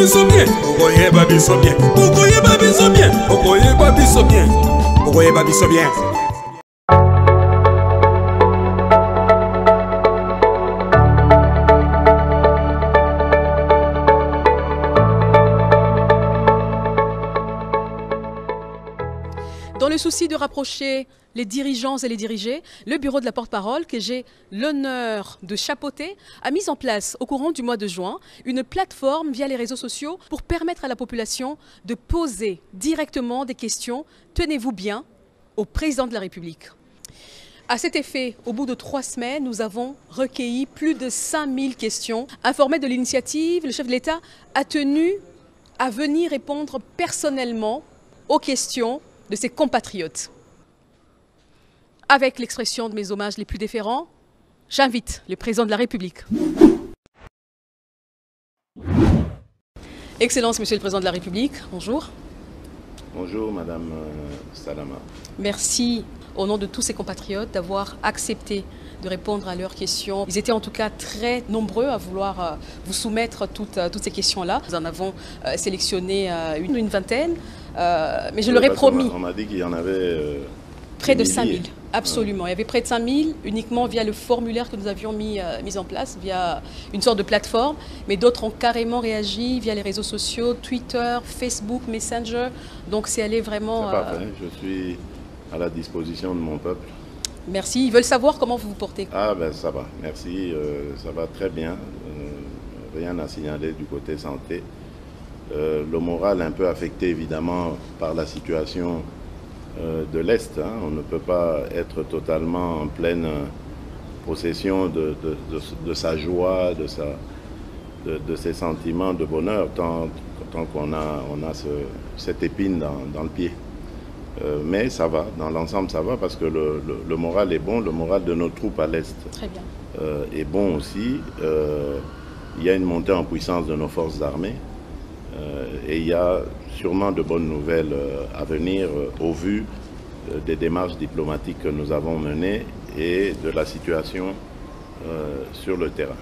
biso bien, okoyeba biso bien, okoyeba biso bien, okoyeba biso bien, okoyeba biso bien. Dans le souci de rapprocher les dirigeants et les dirigés, le bureau de la porte-parole, que j'ai l'honneur de chapeauter, a mis en place au courant du mois de juin une plateforme via les réseaux sociaux pour permettre à la population de poser directement des questions, tenez-vous bien, au président de la République. À cet effet, au bout de 3 semaines, nous avons recueilli plus de 5000 questions. Informé de l'initiative, le chef de l'État a tenu à venir répondre personnellement aux questions de ses compatriotes. Avec l'expression de mes hommages les plus déférents, j'invite le président de la République. Excellence, Monsieur le Président de la République, bonjour. Bonjour, Madame Salama. Merci, au nom de tous ces compatriotes, d'avoir accepté de répondre à leurs questions. Ils étaient en tout cas très nombreux à vouloir vous soumettre toutes ces questions-là. Nous en avons sélectionné une vingtaine, mais je leur ai promis. On m'a dit qu'il y en avait près de 5000, absolument. Il y avait près de 5000 uniquement via le formulaire que nous avions mis en place, via une sorte de plateforme. Mais d'autres ont carrément réagi via les réseaux sociaux, Twitter, Facebook, Messenger. Donc c'est allé vraiment... C'est parfait, je suis à la disposition de mon peuple. Merci. Ils veulent savoir comment vous vous portez. Ah ben ça va, merci, ça va très bien. Rien à signaler du côté santé. Le moral un peu affecté évidemment par la situation de l'Est. Hein. On ne peut pas être totalement en pleine possession de sa joie, de ses sentiments de bonheur, tant qu'on a cette épine dans le pied. Mais ça va, dans l'ensemble ça va, parce que le moral est bon, le moral de nos troupes à l'Est est bon aussi. Il y a une montée en puissance de nos forces armées et il y a sûrement de bonnes nouvelles à venir au vu des démarches diplomatiques que nous avons menées et de la situation sur le terrain.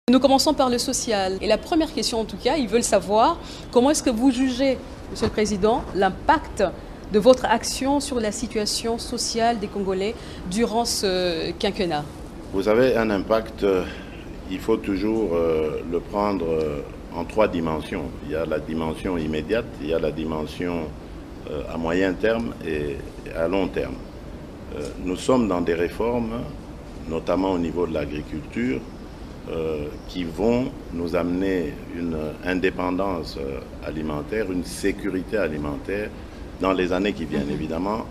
Nous commençons par le social. Et la première question, en tout cas, ils veulent savoir comment est-ce que vous jugez, Monsieur le Président, l'impact de votre action sur la situation sociale des Congolais durant ce quinquennat. Vous avez un impact, il faut toujours le prendre en 3 dimensions. Il y a la dimension immédiate, il y a la dimension à moyen terme et à long terme. Nous sommes dans des réformes, notamment au niveau de l'agriculture, qui vont nous amener une indépendance alimentaire, une sécurité alimentaire dans les années qui viennent. Évidemment,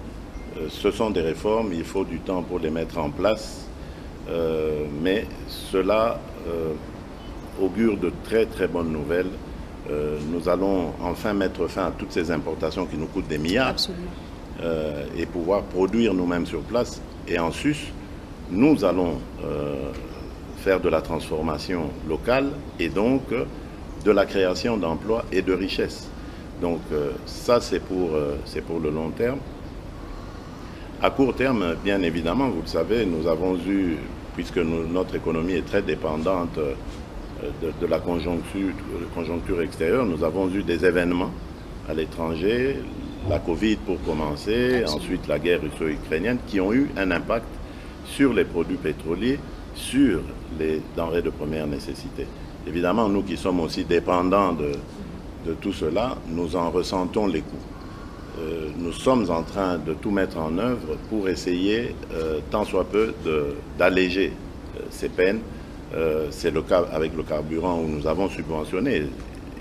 ce sont des réformes, il faut du temps pour les mettre en place, mais cela augure de très très bonnes nouvelles. Nous allons enfin mettre fin à toutes ces importations qui nous coûtent des milliards et pouvoir produire nous-mêmes sur place. Et en sus, nous allons faire de la transformation locale et donc de la création d'emplois et de richesses. Donc ça c'est pour le long terme. À court terme, bien évidemment, vous le savez, nous avons eu, puisque notre économie est très dépendante de la conjoncture extérieure, nous avons eu des événements à l'étranger, la Covid pour commencer, ensuite la guerre russo-ukrainienne, qui ont eu un impact sur les produits pétroliers, sur les denrées de première nécessité. Évidemment, nous qui sommes aussi dépendants de tout cela, nous en ressentons les coûts. Nous sommes en train de tout mettre en œuvre pour essayer, tant soit peu, d'alléger ces peines. C'est le cas avec le carburant où nous avons subventionné,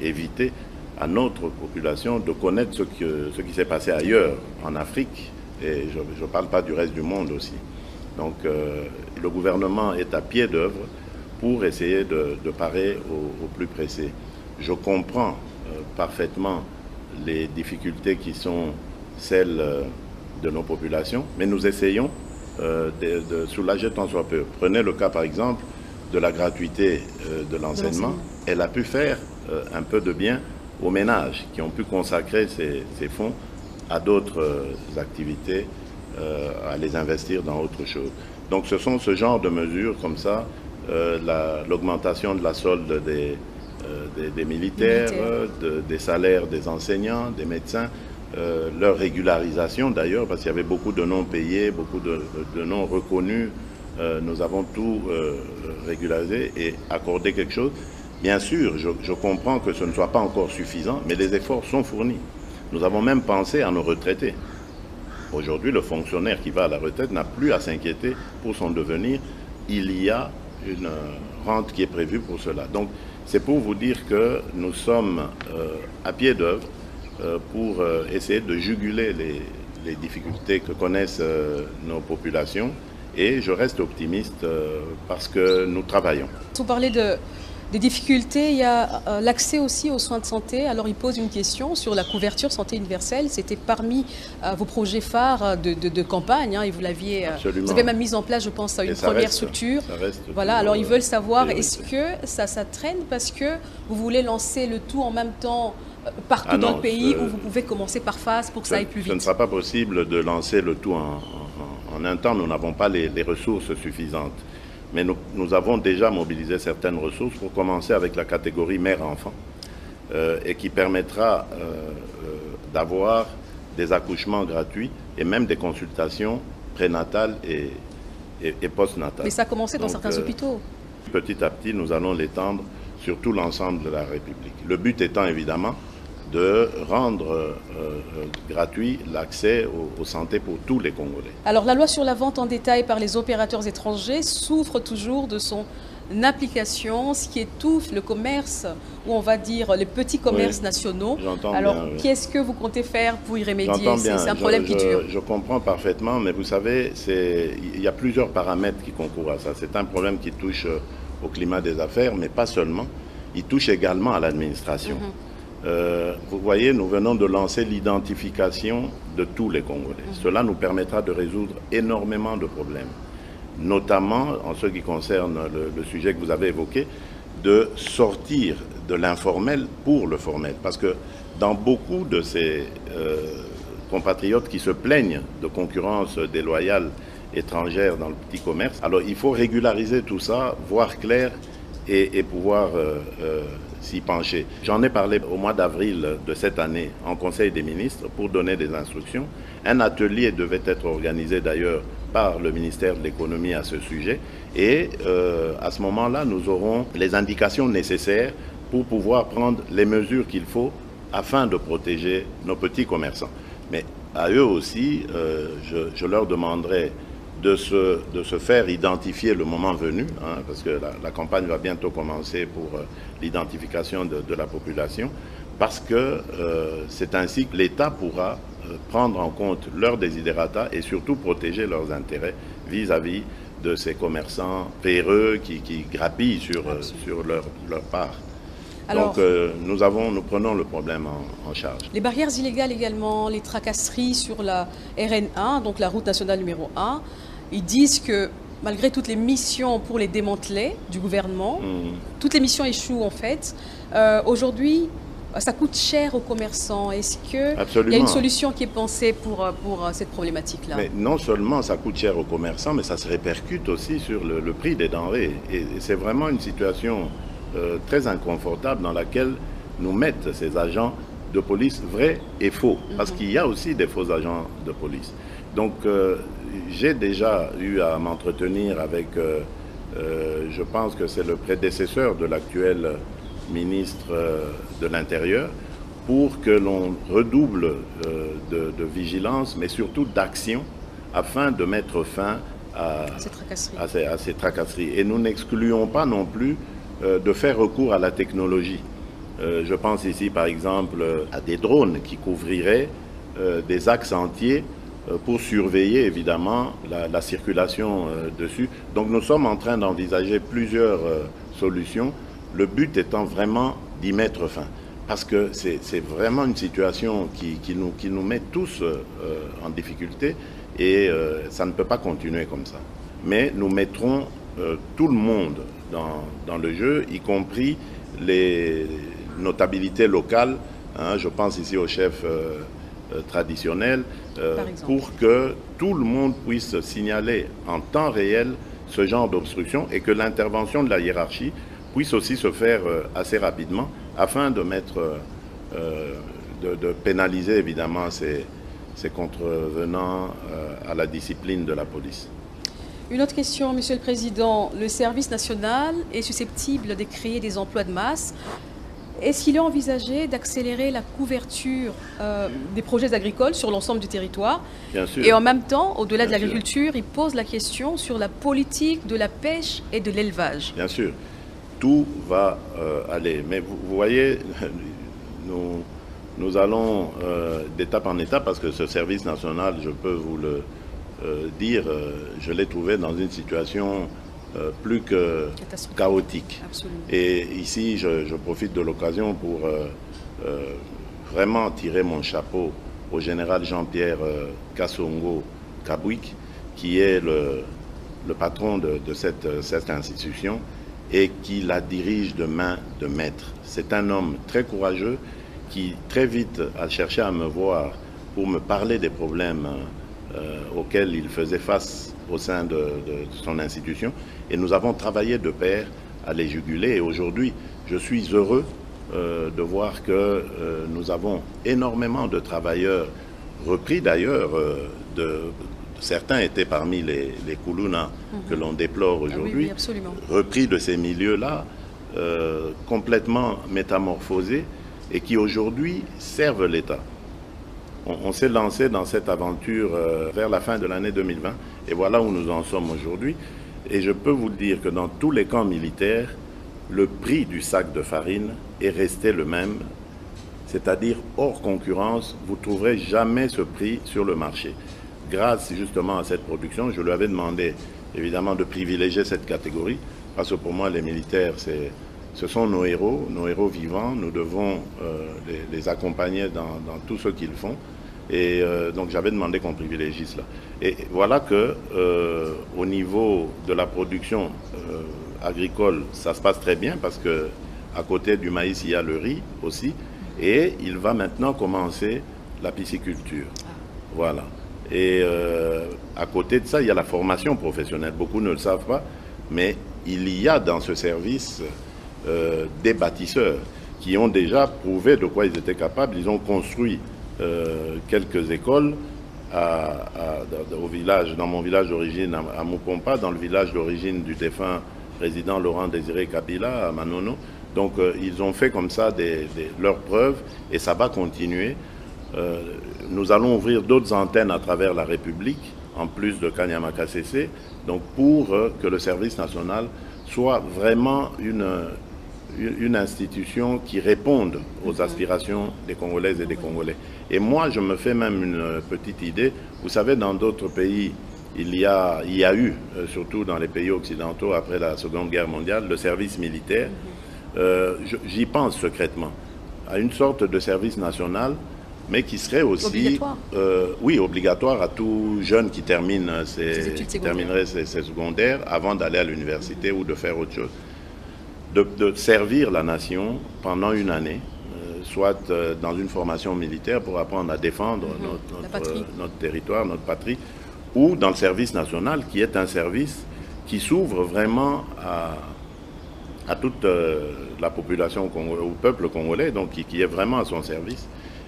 éviter à notre population de connaître ce qui s'est passé ailleurs, en Afrique, et je ne parle pas du reste du monde aussi. Donc le gouvernement est à pied d'œuvre pour essayer de parer au plus pressé. Je comprends parfaitement les difficultés qui sont celles de nos populations, mais nous essayons de soulager tant soit peu. Prenez le cas par exemple de la gratuité de l'enseignement. Elle a pu faire un peu de bien aux ménages qui ont pu consacrer ces fonds à d'autres activités, à les investir dans autre chose. Donc ce sont ce genre de mesures comme ça l'augmentation de la solde des militaires, des salaires des enseignants, des médecins, leur régularisation d'ailleurs, parce qu'il y avait beaucoup de non payés, beaucoup de non reconnus. Nous avons tout régularisé et accordé quelque chose. Bien sûr, je comprends que ce ne soit pas encore suffisant, mais les efforts sont fournis. Nous avons même pensé à nos retraités. Aujourd'hui, le fonctionnaire qui va à la retraite n'a plus à s'inquiéter pour son devenir. Il y a une rente qui est prévue pour cela. Donc, c'est pour vous dire que nous sommes à pied d'œuvre pour essayer de juguler les difficultés que connaissent nos populations. Et je reste optimiste parce que nous travaillons. Vous parlez des difficultés, il y a l'accès aussi aux soins de santé. Alors il pose une question sur la couverture santé universelle. C'était parmi vos projets phares de campagne, hein, et vous avez même mis en place, je pense, une première structure. Voilà, alors ils veulent savoir, est-ce que ça traîne parce que vous voulez lancer le tout en même temps partout dans le pays, ou vous pouvez commencer par phase pour que ça aille plus vite? Ce ne sera pas possible de lancer le tout en un temps. Nous n'avons pas les ressources suffisantes. Mais nous avons déjà mobilisé certaines ressources pour commencer avec la catégorie mère-enfant et qui permettra d'avoir des accouchements gratuits et même des consultations prénatales et postnatales. Mais ça a commencé dans certains hôpitaux. Petit à petit, nous allons l'étendre sur tout l'ensemble de la République. Le but étant évidemment de rendre gratuit l'accès aux santé pour tous les Congolais. Alors la loi sur la vente en détail par les opérateurs étrangers souffre toujours de son application, ce qui étouffe le commerce, ou on va dire les petits commerces nationaux. Alors qu'est-ce que vous comptez faire pour y remédier? C'est un problème qui dure. Je comprends parfaitement, mais vous savez, il y a plusieurs paramètres qui concourent à ça. C'est un problème qui touche au climat des affaires, mais pas seulement. Il touche également à l'administration. Vous voyez, nous venons de lancer l'identification de tous les Congolais. Cela nous permettra de résoudre énormément de problèmes, notamment en ce qui concerne le sujet que vous avez évoqué, de sortir de l'informel pour le formel. Parce que dans beaucoup de ces compatriotes qui se plaignent de concurrence déloyale étrangère dans le petit commerce, alors il faut régulariser tout ça, voir clair et pouvoir s'y pencher. J'en ai parlé au mois d'avril de cette année en Conseil des ministres pour donner des instructions. Un atelier devait être organisé d'ailleurs par le ministère de l'économie à ce sujet et à ce moment-là, nous aurons les indications nécessaires pour pouvoir prendre les mesures qu'il faut afin de protéger nos petits commerçants. Mais à eux aussi, je leur demanderai de se faire identifier le moment venu, hein, parce que la campagne va bientôt commencer pour l'identification de la population, parce que c'est ainsi que l'État pourra prendre en compte leurs desiderata et surtout protéger leurs intérêts vis-à-vis de ces commerçants véreux qui grappillent sur leur part. Alors, donc nous prenons le problème en charge. Les barrières illégales également, les tracasseries sur la RN1, donc la route nationale numéro 1, ils disent que malgré toutes les missions pour les démanteler du gouvernement, toutes les missions échouent en fait. Aujourd'hui, ça coûte cher aux commerçants. Est-ce qu'il y a une solution qui est pensée pour cette problématique-là? Mais non seulement ça coûte cher aux commerçants, mais ça se répercute aussi sur le prix des denrées. Et c'est vraiment une situation très inconfortable dans laquelle nous mettent ces agents de police vrais et faux. Parce qu'il y a aussi des faux agents de police. Donc j'ai déjà eu à m'entretenir avec, je pense que c'est le prédécesseur de l'actuel ministre de l'Intérieur, pour que l'on redouble de vigilance, mais surtout d'action, afin de mettre fin à ces tracasseries. Et nous n'excluons pas non plus de faire recours à la technologie. Je pense ici par exemple à des drones qui couvriraient des axes entiers pour surveiller évidemment la circulation dessus. Donc nous sommes en train d'envisager plusieurs solutions, le but étant vraiment d'y mettre fin. Parce que c'est vraiment une situation qui nous met tous en difficulté et ça ne peut pas continuer comme ça. Mais nous mettrons tout le monde dans le jeu, y compris les notabilités locales. Hein, je pense ici au chef traditionnel, pour que tout le monde puisse signaler en temps réel ce genre d'obstruction et que l'intervention de la hiérarchie puisse aussi se faire assez rapidement afin de mettre, de pénaliser évidemment ces contrevenants à la discipline de la police. Une autre question, Monsieur le Président. Le service national est susceptible de créer des emplois de masse. Est-ce qu'il est envisagé d'accélérer la couverture des projets agricoles sur l'ensemble du territoire? Bien sûr. Et en même temps, au-delà de Bien l'agriculture, il pose la question sur la politique de la pêche et de l'élevage. Bien sûr, tout va aller. Mais vous voyez, nous allons d'étape en étape parce que ce service national, je peux vous le dire, je l'ai trouvé dans une situation plus que chaotique. Absolument. Et ici, je profite de l'occasion pour vraiment tirer mon chapeau au général Jean-Pierre Kassongo Kabouik, qui est le patron de cette institution et qui la dirige de main de maître. C'est un homme très courageux qui très vite a cherché à me voir pour me parler des problèmes auxquels il faisait face au sein de son institution. Et nous avons travaillé de pair à les juguler. Et aujourd'hui, je suis heureux de voir que nous avons énormément de travailleurs repris d'ailleurs. Certains étaient parmi les Koulouna que l'on déplore aujourd'hui, repris de ces milieux-là, complètement métamorphosés et qui aujourd'hui servent l'État. On s'est lancé dans cette aventure vers la fin de l'année 2020 et voilà où nous en sommes aujourd'hui. Et je peux vous dire que dans tous les camps militaires, le prix du sac de farine est resté le même, c'est-à-dire hors concurrence, vous ne trouverez jamais ce prix sur le marché. Grâce justement à cette production, je lui avais demandé évidemment de privilégier cette catégorie, parce que pour moi les militaires, ce sont nos héros vivants, nous devons les accompagner dans tout ce qu'ils font. Et donc j'avais demandé qu'on privilégie cela. Et voilà que au niveau de la production agricole, ça se passe très bien parce que à côté du maïs, il y a le riz aussi. Et il va maintenant commencer la pisciculture. Voilà. Et à côté de ça, il y a la formation professionnelle. Beaucoup ne le savent pas, mais il y a dans ce service des bâtisseurs qui ont déjà prouvé de quoi ils étaient capables. Ils ont construit quelques écoles au village, dans mon village d'origine à Mupompa, dans le village d'origine du défunt président Laurent Désiré Kabila à Manono. Donc ils ont fait comme ça leurs preuves et ça va continuer. Nous allons ouvrir d'autres antennes à travers la République, en plus de Kanyama-KCC, donc pour que le service national soit vraiment une institution qui réponde aux aspirations des Congolaises et des Congolais. Et moi, je me fais même une petite idée. Vous savez, dans d'autres pays, il y a eu, surtout dans les pays occidentaux, après la Seconde Guerre mondiale, le service militaire. J'y pense secrètement, à une sorte de service national, mais qui serait aussi obligatoire. Oui, obligatoire à tout jeune qui terminerait ses secondaires avant d'aller à l'université ou de faire autre chose. De servir la nation pendant une année, soit dans une formation militaire pour apprendre à défendre notre territoire, notre patrie, ou dans le service national, qui est un service qui s'ouvre vraiment à toute la population congolaise, au peuple congolais, donc qui est vraiment à son service.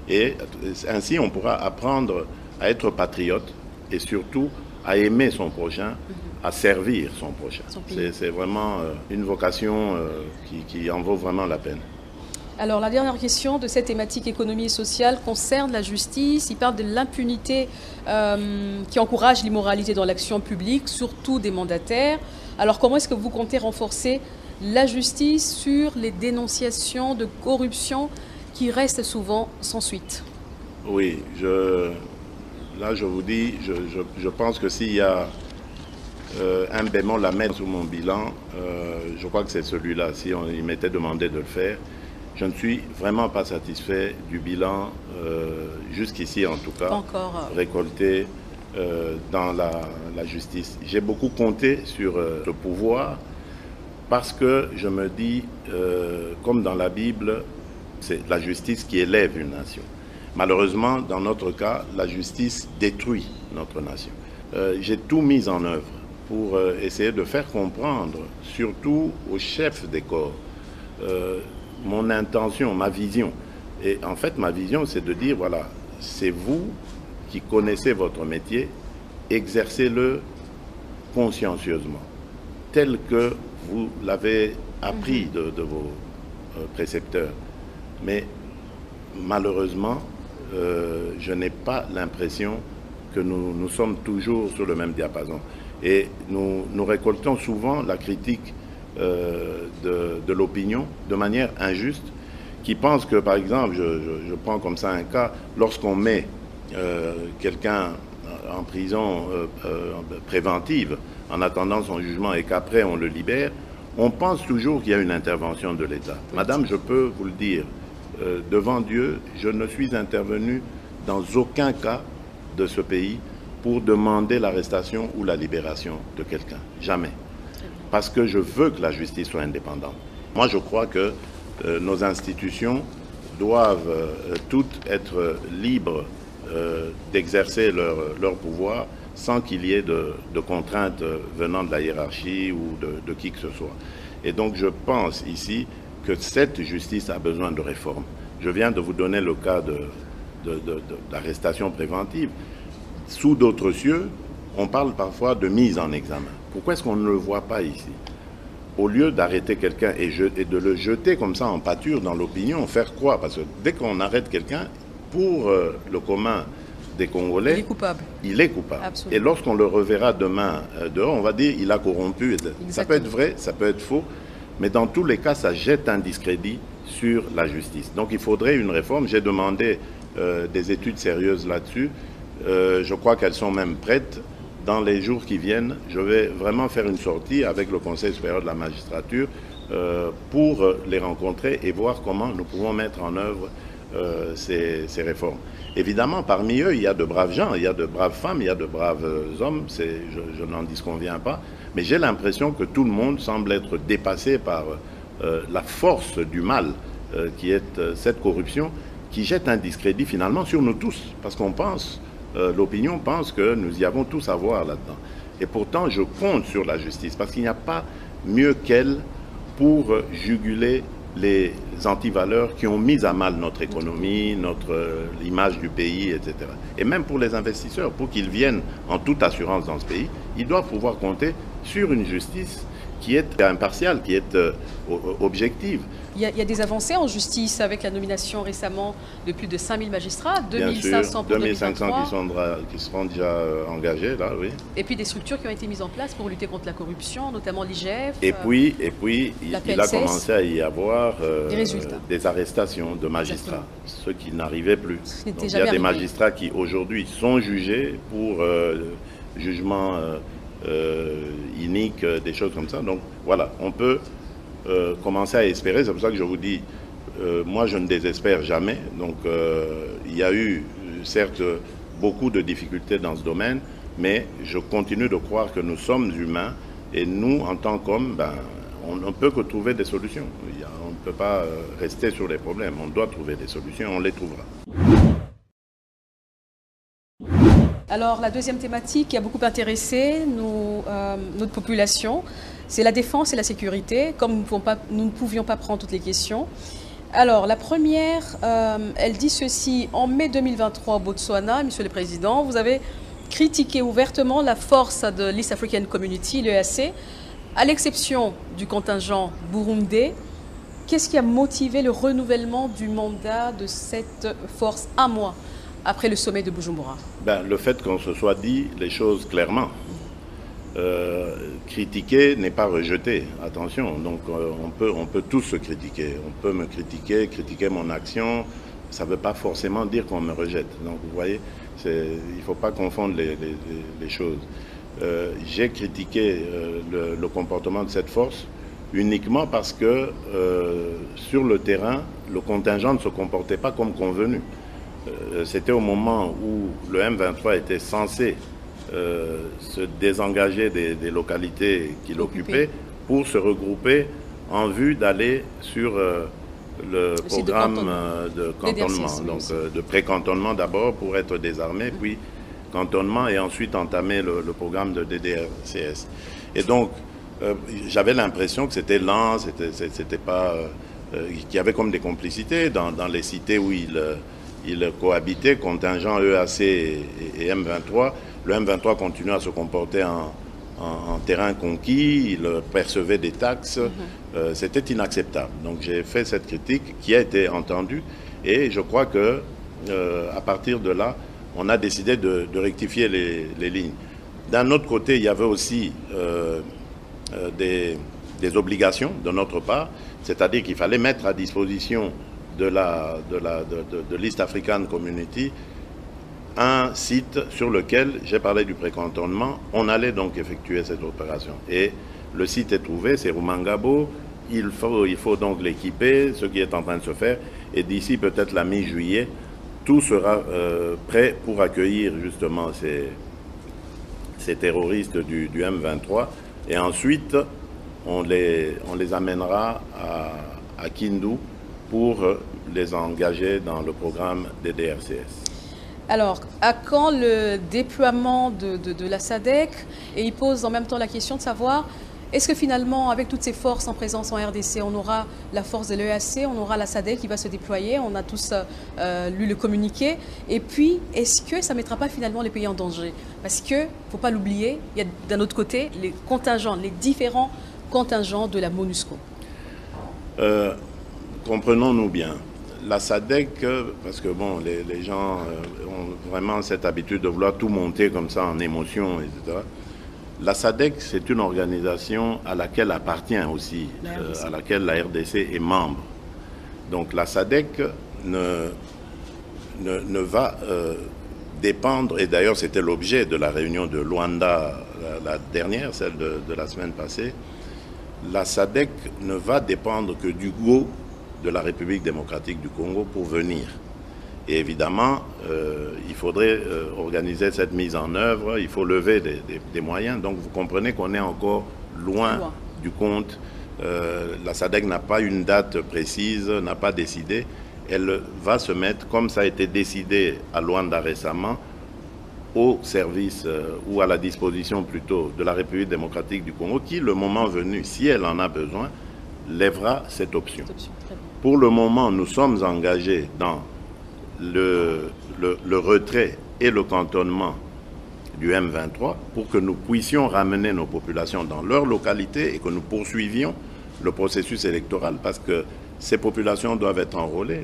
Et ainsi, on pourra apprendre à être patriote et surtout à aimer son prochain, à servir son prochain. C'est vraiment une vocation qui en vaut vraiment la peine. Alors, la dernière question de cette thématique économie et sociale concerne la justice. Il parle de l'impunité qui encourage l'immoralité dans l'action publique, surtout des mandataires. Alors, comment est-ce que vous comptez renforcer la justice sur les dénonciations de corruption qui restent souvent sans suite? Oui, là je vous dis, je pense que s'il y a un bémol à mettre sur mon bilan, je crois que c'est celui-là. Si il m'était demandé de le faire, je ne suis vraiment pas satisfait du bilan, jusqu'ici en tout cas, récolté dans la justice. J'ai beaucoup compté sur le pouvoir parce que je me dis, comme dans la Bible, c'est la justice qui élève une nation. Malheureusement, dans notre cas, la justice détruit notre nation. J'ai tout mis en œuvre pour essayer de faire comprendre, surtout aux chefs des corps, mon intention, ma vision. Et en fait, ma vision, c'est de dire, voilà, c'est vous qui connaissez votre métier, exercez-le consciencieusement, tel que vous l'avez appris de vos précepteurs. Mais malheureusement, je n'ai pas l'impression que nous sommes toujours sur le même diapason. Et nous récoltons souvent la critique de l'opinion de manière injuste, qui pense que, par exemple, je prends comme ça un cas, lorsqu'on met quelqu'un en prison préventive en attendant son jugement et qu'après on le libère, on pense toujours qu'il y a une intervention de l'État. Madame, je peux vous le dire, devant Dieu, je ne suis intervenu dans aucun cas de ce pays pour demander l'arrestation ou la libération de quelqu'un. Jamais. Parce que je veux que la justice soit indépendante. Moi, je crois que nos institutions doivent toutes être libres d'exercer leur pouvoir sans qu'il y ait de contraintes venant de la hiérarchie ou de qui que ce soit. Et donc je pense ici que cette justice a besoin de réforme. Je viens de vous donner le cas d'arrestation préventive. Sous d'autres cieux, on parle parfois de mise en examen. Pourquoi est-ce qu'on ne le voit pas ici? Au lieu d'arrêter quelqu'un et de le jeter comme ça en pâture dans l'opinion, faire quoi? Parce que dès qu'on arrête quelqu'un, pour le commun des Congolais, il est coupable. Il est coupable. Absolument. Et lorsqu'on le reverra demain dehors, on va dire il a corrompu. Exactement. Ça peut être vrai, ça peut être faux, mais dans tous les cas, ça jette un discrédit sur la justice. Donc il faudrait une réforme. J'ai demandé des études sérieuses là-dessus. Je crois qu'elles sont même prêtes. Dans les jours qui viennent, je vais vraiment faire une sortie avec le Conseil supérieur de la magistrature pour les rencontrer et voir comment nous pouvons mettre en œuvre ces réformes. Évidemment, parmi eux, il y a de braves gens, il y a de braves femmes, il y a de braves hommes, je n'en disconviens pas, mais j'ai l'impression que tout le monde semble être dépassé par la force du mal qui est cette corruption, qui jette un discrédit finalement sur nous tous, parce qu'on pense, l'opinion pense que nous y avons tous à voir là-dedans. Et pourtant, je compte sur la justice, parce qu'il n'y a pas mieux qu'elle pour juguler les antivaleurs qui ont mis à mal notre économie, l'image du pays, etc. Et même pour les investisseurs, pour qu'ils viennent en toute assurance dans ce pays, ils doivent pouvoir compter sur une justice qui est impartiale, qui est objective. Il y a des avancées en justice avec la nomination récemment de plus de 5000 magistrats, 2500 pour 2500 qui seront déjà engagés, là, oui. Et puis des structures qui ont été mises en place pour lutter contre la corruption, notamment l'IGF. Et puis il a commencé à y avoir des arrestations de magistrats, ceux qui n'arrivaient plus. Donc, il y a des magistrats qui aujourd'hui sont jugés pour jugement inique, des choses comme ça. Donc voilà, on peut commencer à espérer. C'est pour ça que je vous dis, moi je ne désespère jamais. Donc il y a eu certes beaucoup de difficultés dans ce domaine, mais je continue de croire que nous sommes humains et nous, en tant qu'hommes, on ne peut que trouver des solutions. On ne peut pas rester sur les problèmes. On doit trouver des solutions, on les trouvera. Alors la deuxième thématique qui a beaucoup intéressé notre population, c'est la défense et la sécurité, comme nous ne pouvions pas prendre toutes les questions. Alors la première, elle dit ceci: en mai 2023 au Botswana, Monsieur le Président, vous avez critiqué ouvertement la force de l'East African Community, l'EAC, à l'exception du contingent burundais. Qu'est-ce qui a motivé le renouvellement du mandat de cette force un mois après le sommet de Bujumbura? Le fait qu'on se soit dit les choses clairement. Critiquer n'est pas rejeter, attention. Donc on peut tous se critiquer. On peut me critiquer mon action. Ça ne veut pas forcément dire qu'on me rejette. Donc vous voyez, il ne faut pas confondre les choses. J'ai critiqué le comportement de cette force uniquement parce que sur le terrain, le contingent ne se comportait pas comme convenu. C'était au moment où le M23 était censé se désengager des localités qu'il occupait pour se regrouper en vue d'aller sur le programme de cantonnement, donc de pré-cantonnement d'abord pour être désarmé, puis cantonnement et ensuite entamer le programme de DDRCS. Et donc, j'avais l'impression que c'était lent, c'était pas... qu'il y avait comme des complicités dans les cités où ils cohabitaient, contingent EAC et M23. Le M23 continuait à se comporter en terrain conquis, il percevait des taxes, c'était inacceptable. Donc j'ai fait cette critique qui a été entendue et je crois que à partir de là, on a décidé de rectifier les lignes. D'un autre côté, il y avait aussi des obligations de notre part, c'est-à-dire qu'il fallait mettre à disposition de l'East African Community un site sur lequel, j'ai parlé du précantonnement, on allait donc effectuer cette opération. Et le site est trouvé, c'est Rumangabo, il faut donc l'équiper, ce qui est en train de se faire, et d'ici peut-être la mi-juillet, tout sera prêt pour accueillir justement ces terroristes du M23, et ensuite on les amènera à Kindu pour les engager dans le programme des DRCS. Alors, à quand le déploiement de la SADC? Et il pose en même temps la question de savoir, est-ce que finalement, avec toutes ces forces en présence en RDC, on aura la force de l'EAC, on aura la SADC qui va se déployer, on a tous lu le communiqué. Et puis, est-ce que ça ne mettra pas finalement les pays en danger? Parce qu'il ne faut pas l'oublier, il y a d'un autre côté les contingents, les différents contingents de la MONUSCO. Comprenons-nous bien. La SADC, parce que bon, les gens ont vraiment cette habitude de vouloir tout monter comme ça en émotion, etc. La SADC, c'est une organisation à laquelle appartient aussi, à laquelle la RDC est membre. Donc la SADC ne va dépendre, et d'ailleurs c'était l'objet de la réunion de Luanda, la dernière, celle de la semaine passée, la SADC ne va dépendre que du go de la République démocratique du Congo pour venir. Et évidemment, il faudrait organiser cette mise en œuvre, il faut lever des moyens. Donc vous comprenez qu'on est encore loin du compte. La SADC n'a pas une date précise, n'a pas décidé. Elle va se mettre, comme ça a été décidé à Luanda récemment, au service ou à la disposition plutôt de la République démocratique du Congo, qui, le moment venu, si elle en a besoin, lèvera cette option. Pour le moment, nous sommes engagés dans le retrait et le cantonnement du M23 pour que nous puissions ramener nos populations dans leur localité et que nous poursuivions le processus électoral parce que ces populations doivent être enrôlées.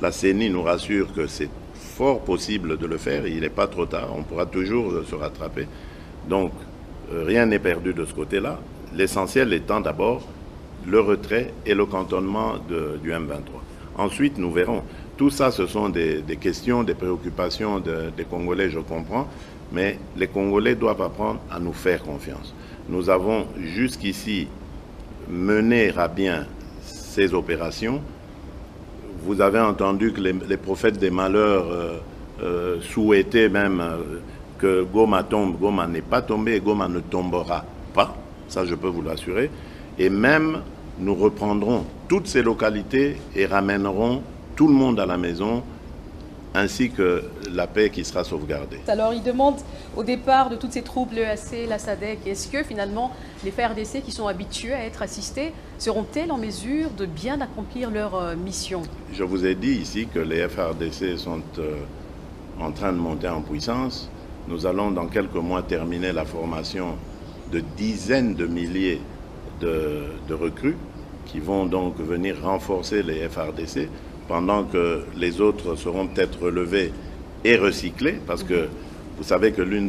La CENI nous rassure que c'est fort possible de le faire, il n'est pas trop tard, on pourra toujours se rattraper. Donc, rien n'est perdu de ce côté-là. L'essentiel étant d'abord le retrait et le cantonnement du M23. Ensuite, nous verrons. Tout ça, ce sont des questions, des préoccupations des Congolais, je comprends, mais les Congolais doivent apprendre à nous faire confiance. Nous avons jusqu'ici mené à bien ces opérations. Vous avez entendu que les prophètes des malheurs souhaitaient même que Goma tombe. Goma n'est pas tombé et Goma ne tombera pas. Ça, je peux vous l'assurer. Et même, nous reprendrons toutes ces localités et ramènerons tout le monde à la maison, ainsi que la paix qui sera sauvegardée. Alors, il demande au départ de toutes ces troupes, l'EAC, la SADC, est-ce que finalement les FARDC qui sont habitués à être assistés seront-elles en mesure de bien accomplir leur mission? Je vous ai dit ici que les FARDC sont en train de monter en puissance. Nous allons dans quelques mois terminer la formation de dizaines de milliers de recrues qui vont donc venir renforcer les FARDC pendant que les autres seront peut-être relevés et recyclés parce que vous savez que l'une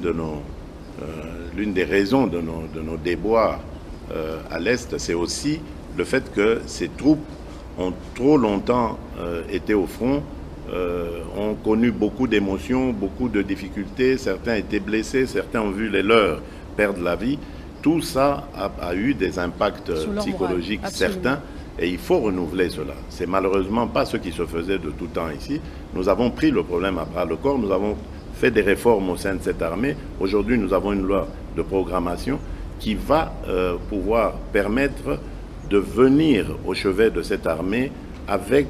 des raisons de nos déboires à l'Est, c'est aussi le fait que ces troupes ont trop longtemps été au front, ont connu beaucoup d'émotions, beaucoup de difficultés, certains étaient blessés, certains ont vu les leurs perdre la vie. Tout ça a eu des impacts psychologiques certains et il faut renouveler cela. C'est malheureusement pas ce qui se faisait de tout temps ici. Nous avons pris le problème à bras le corps, nous avons fait des réformes au sein de cette armée. Aujourd'hui, nous avons une loi de programmation qui va pouvoir permettre de venir au chevet de cette armée avec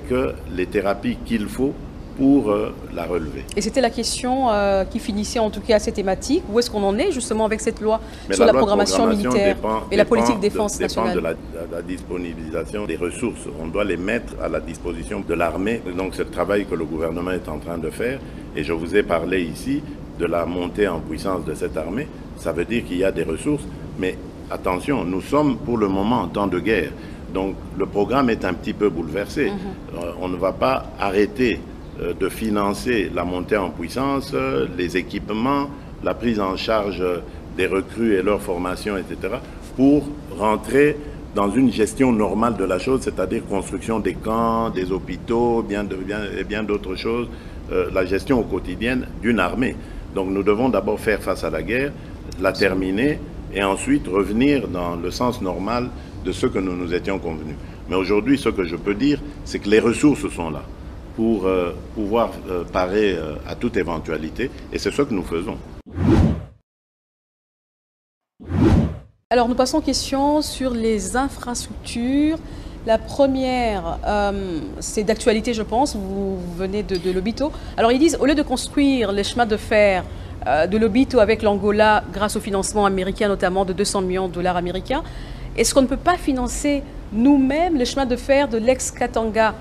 les thérapies qu'il faut pour la relever. Et c'était la question qui finissait en tout cas cette thématique. Où est-ce qu'on en est justement avec cette loi sur la loi de programmation militaire et la politique de défense nationale? Dépend de la disponibilisation des ressources. On doit les mettre à la disposition de l'armée. Donc c'est le travail que le gouvernement est en train de faire. Et je vous ai parlé ici de la montée en puissance de cette armée. Ça veut dire qu'il y a des ressources. Mais attention, nous sommes pour le moment en temps de guerre. Donc le programme est un petit peu bouleversé. On ne va pas arrêter de financer la montée en puissance, les équipements, la prise en charge des recrues et leur formation, etc., pour rentrer dans une gestion normale de la chose, c'est-à-dire construction des camps, des hôpitaux, et bien d'autres choses, la gestion au quotidien d'une armée. Donc nous devons d'abord faire face à la guerre, la terminer, et ensuite revenir dans le sens normal de ce que nous nous étions convenus. Mais aujourd'hui, ce que je peux dire, c'est que les ressources sont là pour pouvoir parer à toute éventualité, et c'est ce que nous faisons. Alors nous passons aux questions sur les infrastructures. La première, c'est d'actualité je pense, vous venez de Lobito. Alors ils disent, au lieu de construire les chemins de fer de Lobito avec l'Angola grâce au financement américain notamment de 200 millions de dollars américains, est-ce qu'on ne peut pas financer nous-mêmes les chemins de fer de l'ex-Katanga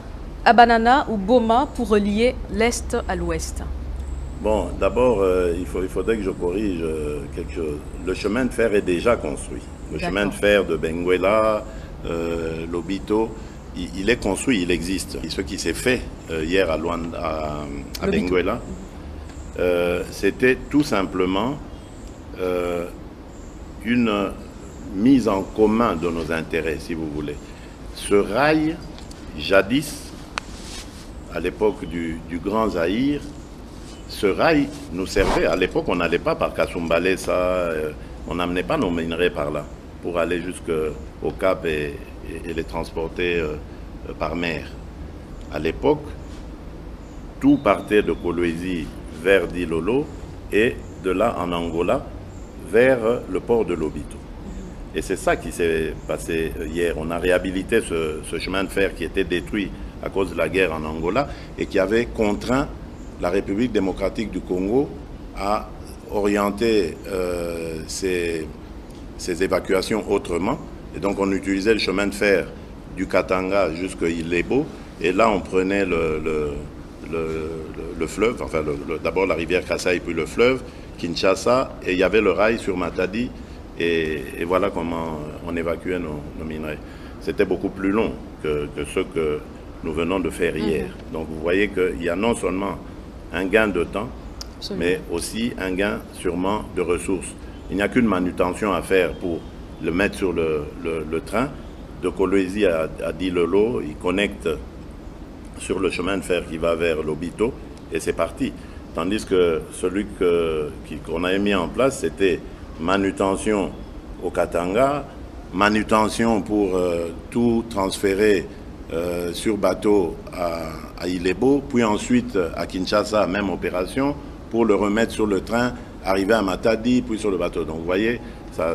à Banana ou Boma pour relier l'Est à l'Ouest? Bon, d'abord, il faudrait que je corrige quelque chose. Le chemin de fer est déjà construit. Le chemin de fer de Benguela, Lobito, il est construit, il existe. Et ce qui s'est fait hier à Benguela, c'était tout simplement une mise en commun de nos intérêts, si vous voulez. Ce rail, jadis, à l'époque du Grand Zaïre, ce rail nous servait. À l'époque, on n'allait pas par Kasumbalesa, on n'amenait pas nos minerais par là pour aller jusqu'au Cap et les transporter par mer. À l'époque, tout partait de Kolwezi vers Dilolo et de là en Angola vers le port de Lobito. Et c'est ça qui s'est passé hier. On a réhabilité ce chemin de fer qui était détruit à cause de la guerre en Angola et qui avait contraint la République démocratique du Congo à orienter ses évacuations autrement. Et donc on utilisait le chemin de fer du Katanga jusqu'à Ilebo. Et là on prenait le fleuve, enfin d'abord la rivière Kasaï puis le fleuve, Kinshasa, et il y avait le rail sur Matadi. Et voilà comment on évacuait nos minerais. C'était beaucoup plus long que ce que nous venons de faire hier. Donc vous voyez qu'il y a non seulement un gain de temps, mais aussi un gain sûrement de ressources. Il n'y a qu'une manutention à faire pour le mettre sur le train. De Kolwezi à Dilolo, il connecte sur le chemin de fer qui va vers Lobito et c'est parti. Tandis que celui qu'on avait mis en place, c'était manutention au Katanga, manutention pour tout transférer sur bateau à Ilebo, puis ensuite à Kinshasa, même opération, pour le remettre sur le train, arriver à Matadi, puis sur le bateau. Donc vous voyez, ça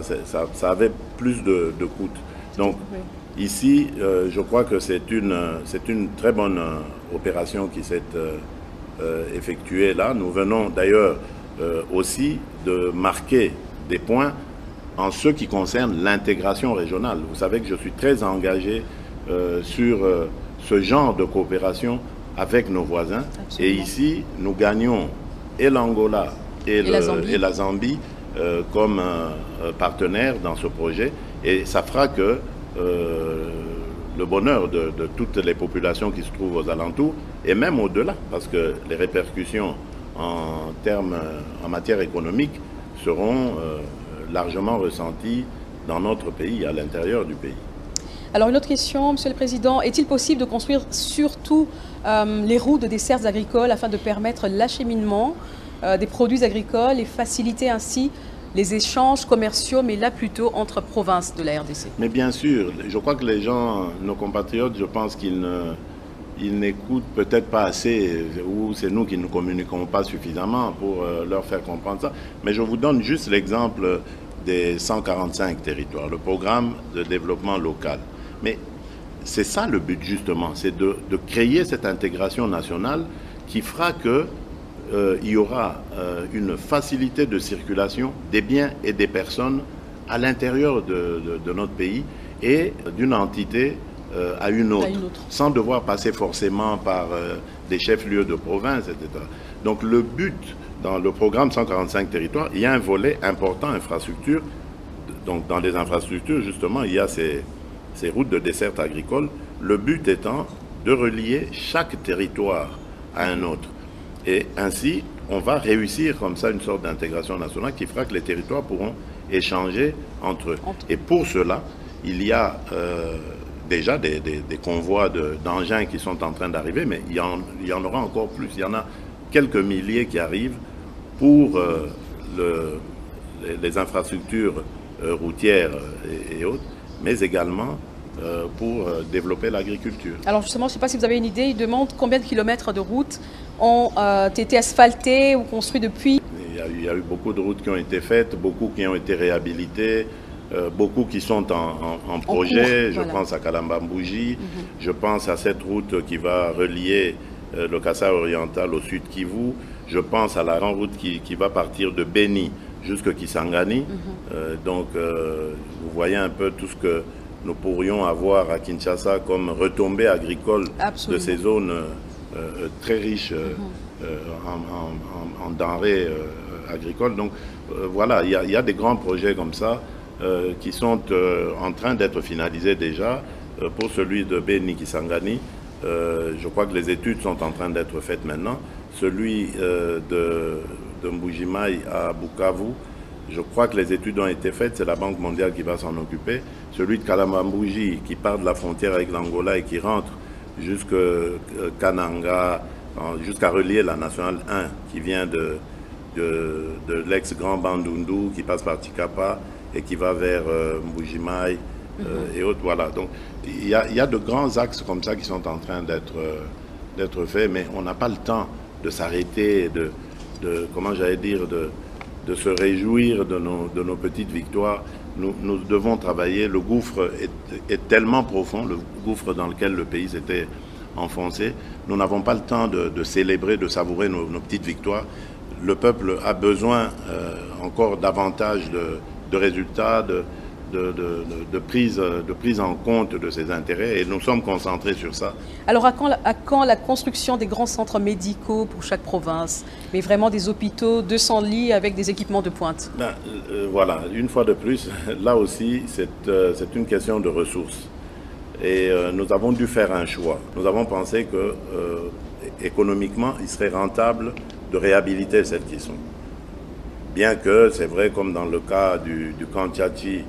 avait plus de coûts. Donc ici, je crois que c'est une très bonne opération qui s'est effectuée là. Nous venons d'ailleurs aussi de marquer des points en ce qui concerne l'intégration régionale. Vous savez que je suis très engagé sur ce genre de coopération avec nos voisins. Absolument. Et ici, nous gagnons et l'Angola et la Zambie comme partenaires dans ce projet. Et ça fera que le bonheur de toutes les populations qui se trouvent aux alentours, et même au-delà, parce que les répercussions en matière économique seront largement ressenties dans notre pays, à l'intérieur du pays. Alors une autre question, Monsieur le Président, est-il possible de construire surtout les routes de dessertes agricoles afin de permettre l'acheminement des produits agricoles et faciliter ainsi les échanges commerciaux, mais là plutôt entre provinces de la RDC? Mais bien sûr, je crois que les gens, nos compatriotes, je pense qu'ils n'écoutent peut-être pas assez, ou c'est nous qui ne communiquons pas suffisamment pour leur faire comprendre ça. Mais je vous donne juste l'exemple des 145 territoires, le programme de développement local. Mais c'est ça le but justement, c'est de créer cette intégration nationale qui fera que il y aura une facilité de circulation des biens et des personnes à l'intérieur de notre pays et d'une entité à une autre, sans devoir passer forcément par des chefs-lieux de province, etc. Donc le but, dans le programme 145 territoires, il y a un volet important, infrastructure. Donc dans les infrastructures, justement, il y a ces routes de desserte agricole, le but étant de relier chaque territoire à un autre. Et ainsi, on va réussir comme ça une sorte d'intégration nationale qui fera que les territoires pourront échanger entre eux. Et pour cela, il y a déjà des convois d'engins qui sont en train d'arriver, mais il y en aura encore plus. Il y en a quelques milliers qui arrivent pour les infrastructures routières et autres, mais également pour développer l'agriculture. Alors justement, je ne sais pas si vous avez une idée, il demande combien de kilomètres de routes ont été asphaltés ou construits depuis. Il y a eu beaucoup de routes qui ont été faites, beaucoup qui ont été réhabilitées, beaucoup qui sont en projet. Je pense à Kalambambouji, je pense à cette route qui va relier le Kasaï oriental au sud Kivu, je pense à la grande route qui va partir de Beni jusqu'à Kisangani. Donc vous voyez un peu tout ce que nous pourrions avoir à Kinshasa comme retombées agricoles de ces zones très riches en denrées agricoles. Donc voilà, il y a des grands projets comme ça qui sont en train d'être finalisés déjà. Pour celui de Beni Kisangani, je crois que les études sont en train d'être faites maintenant. Celui de Mbujimai à Bukavu, je crois que les études ont été faites, c'est la Banque mondiale qui va s'en occuper. Celui de Kalambambouji qui part de la frontière avec l'Angola et qui rentre jusqu'à Kananga, jusqu'à relier la nationale 1 qui vient de l'ex-Grand Bandundu, qui passe par Tikapa et qui va vers Mbujimai et autres. Voilà. Donc il y a de grands axes comme ça qui sont en train d'être faits, mais on n'a pas le temps de s'arrêter, comment j'allais dire, de se réjouir de nos petites victoires. Nous devons travailler. Le gouffre est tellement profond, le gouffre dans lequel le pays s'était enfoncé. Nous n'avons pas le temps de célébrer, de savourer nos petites victoires. Le peuple a besoin encore davantage de résultats, de prise en compte de ses intérêts, et nous sommes concentrés sur ça. Alors à quand la construction des grands centres médicaux pour chaque province, mais vraiment des hôpitaux, 200 lits avec des équipements de pointe? Voilà, une fois de plus, là aussi c'est une question de ressources, et nous avons dû faire un choix. Nous avons pensé que économiquement il serait rentable de réhabiliter celles qui sont. Bien que c'est vrai, comme dans le cas du camp Tchatchi,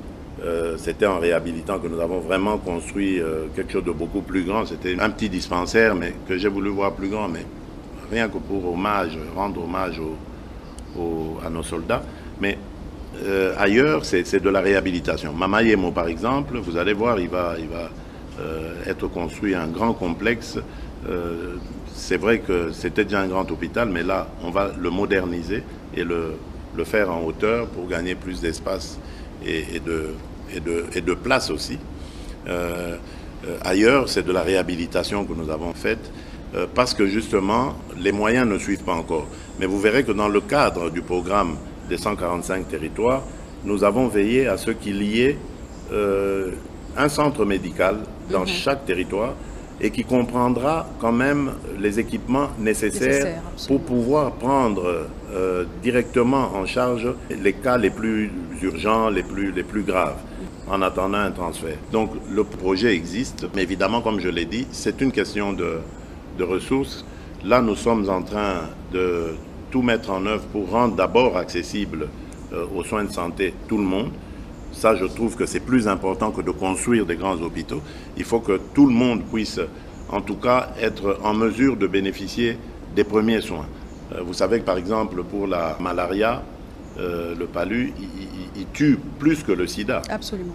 c'était en réhabilitant que nous avons vraiment construit quelque chose de beaucoup plus grand. C'était un petit dispensaire, mais que j'ai voulu voir plus grand, mais rien que pour rendre hommage à nos soldats. Mais ailleurs, c'est de la réhabilitation. Mamayemo, par exemple, vous allez voir, il va être construit un grand complexe. C'est vrai que c'était déjà un grand hôpital, mais là, on va le moderniser et le faire en hauteur pour gagner plus d'espace et de place aussi. Ailleurs, c'est de la réhabilitation que nous avons faite parce que justement, les moyens ne suivent pas encore. Mais vous verrez que dans le cadre du programme des 145 territoires, nous avons veillé à ce qu'il y ait un centre médical dans chaque territoire et qui comprendra quand même les équipements nécessaires pour pouvoir prendre directement en charge les cas les plus urgents, les plus graves, en attendant un transfert. Donc le projet existe, mais évidemment, comme je l'ai dit, c'est une question de ressources. Là, nous sommes en train de tout mettre en œuvre pour rendre d'abord accessible aux soins de santé tout le monde. Ça, je trouve que c'est plus important que de construire des grands hôpitaux. Il faut que tout le monde puisse, en tout cas, être en mesure de bénéficier des premiers soins. Vous savez que, par exemple, pour la malaria, le palu, il tue plus que le sida. Absolument.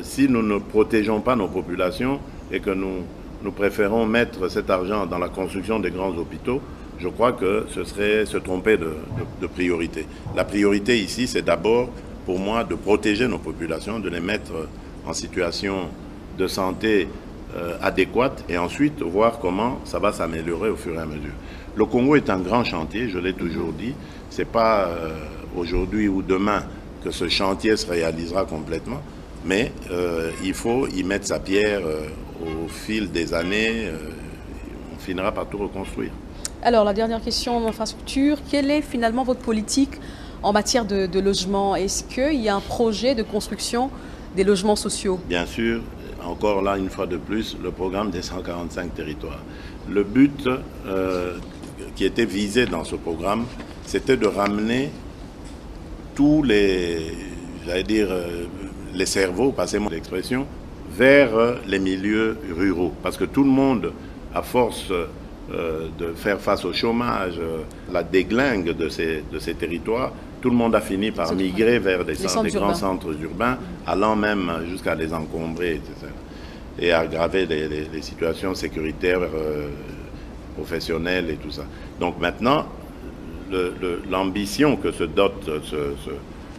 Si nous ne protégeons pas nos populations et que nous préférons mettre cet argent dans la construction des grands hôpitaux, je crois que ce serait se tromper de priorité. La priorité ici, c'est d'abord, pour moi, de protéger nos populations, de les mettre en situation de santé adéquate et ensuite voir comment ça va s'améliorer au fur et à mesure. Le Congo est un grand chantier, je l'ai toujours dit. Ce n'est pas aujourd'hui ou demain que ce chantier se réalisera complètement, mais il faut y mettre sa pierre au fil des années. On finira par tout reconstruire. Alors, la dernière question d'infrastructure, quelle est finalement votre politique en matière de logement? Est-ce qu'il y a un projet de construction des logements sociaux? Bien sûr, encore là, une fois de plus, le programme des 145 territoires. Le but qui était visé dans ce programme, c'était de ramener tous les, j'allais dire, les cerveaux, passez-moi l'expression, vers les milieux ruraux. Parce que tout le monde, à force de faire face au chômage, la déglingue de ces territoires, tout le monde a fini par migrer vers des grands centres urbains, allant même jusqu'à les encombrer, etc. Et aggraver les situations sécuritaires, professionnelles et tout ça. Donc maintenant, l'ambition que se dote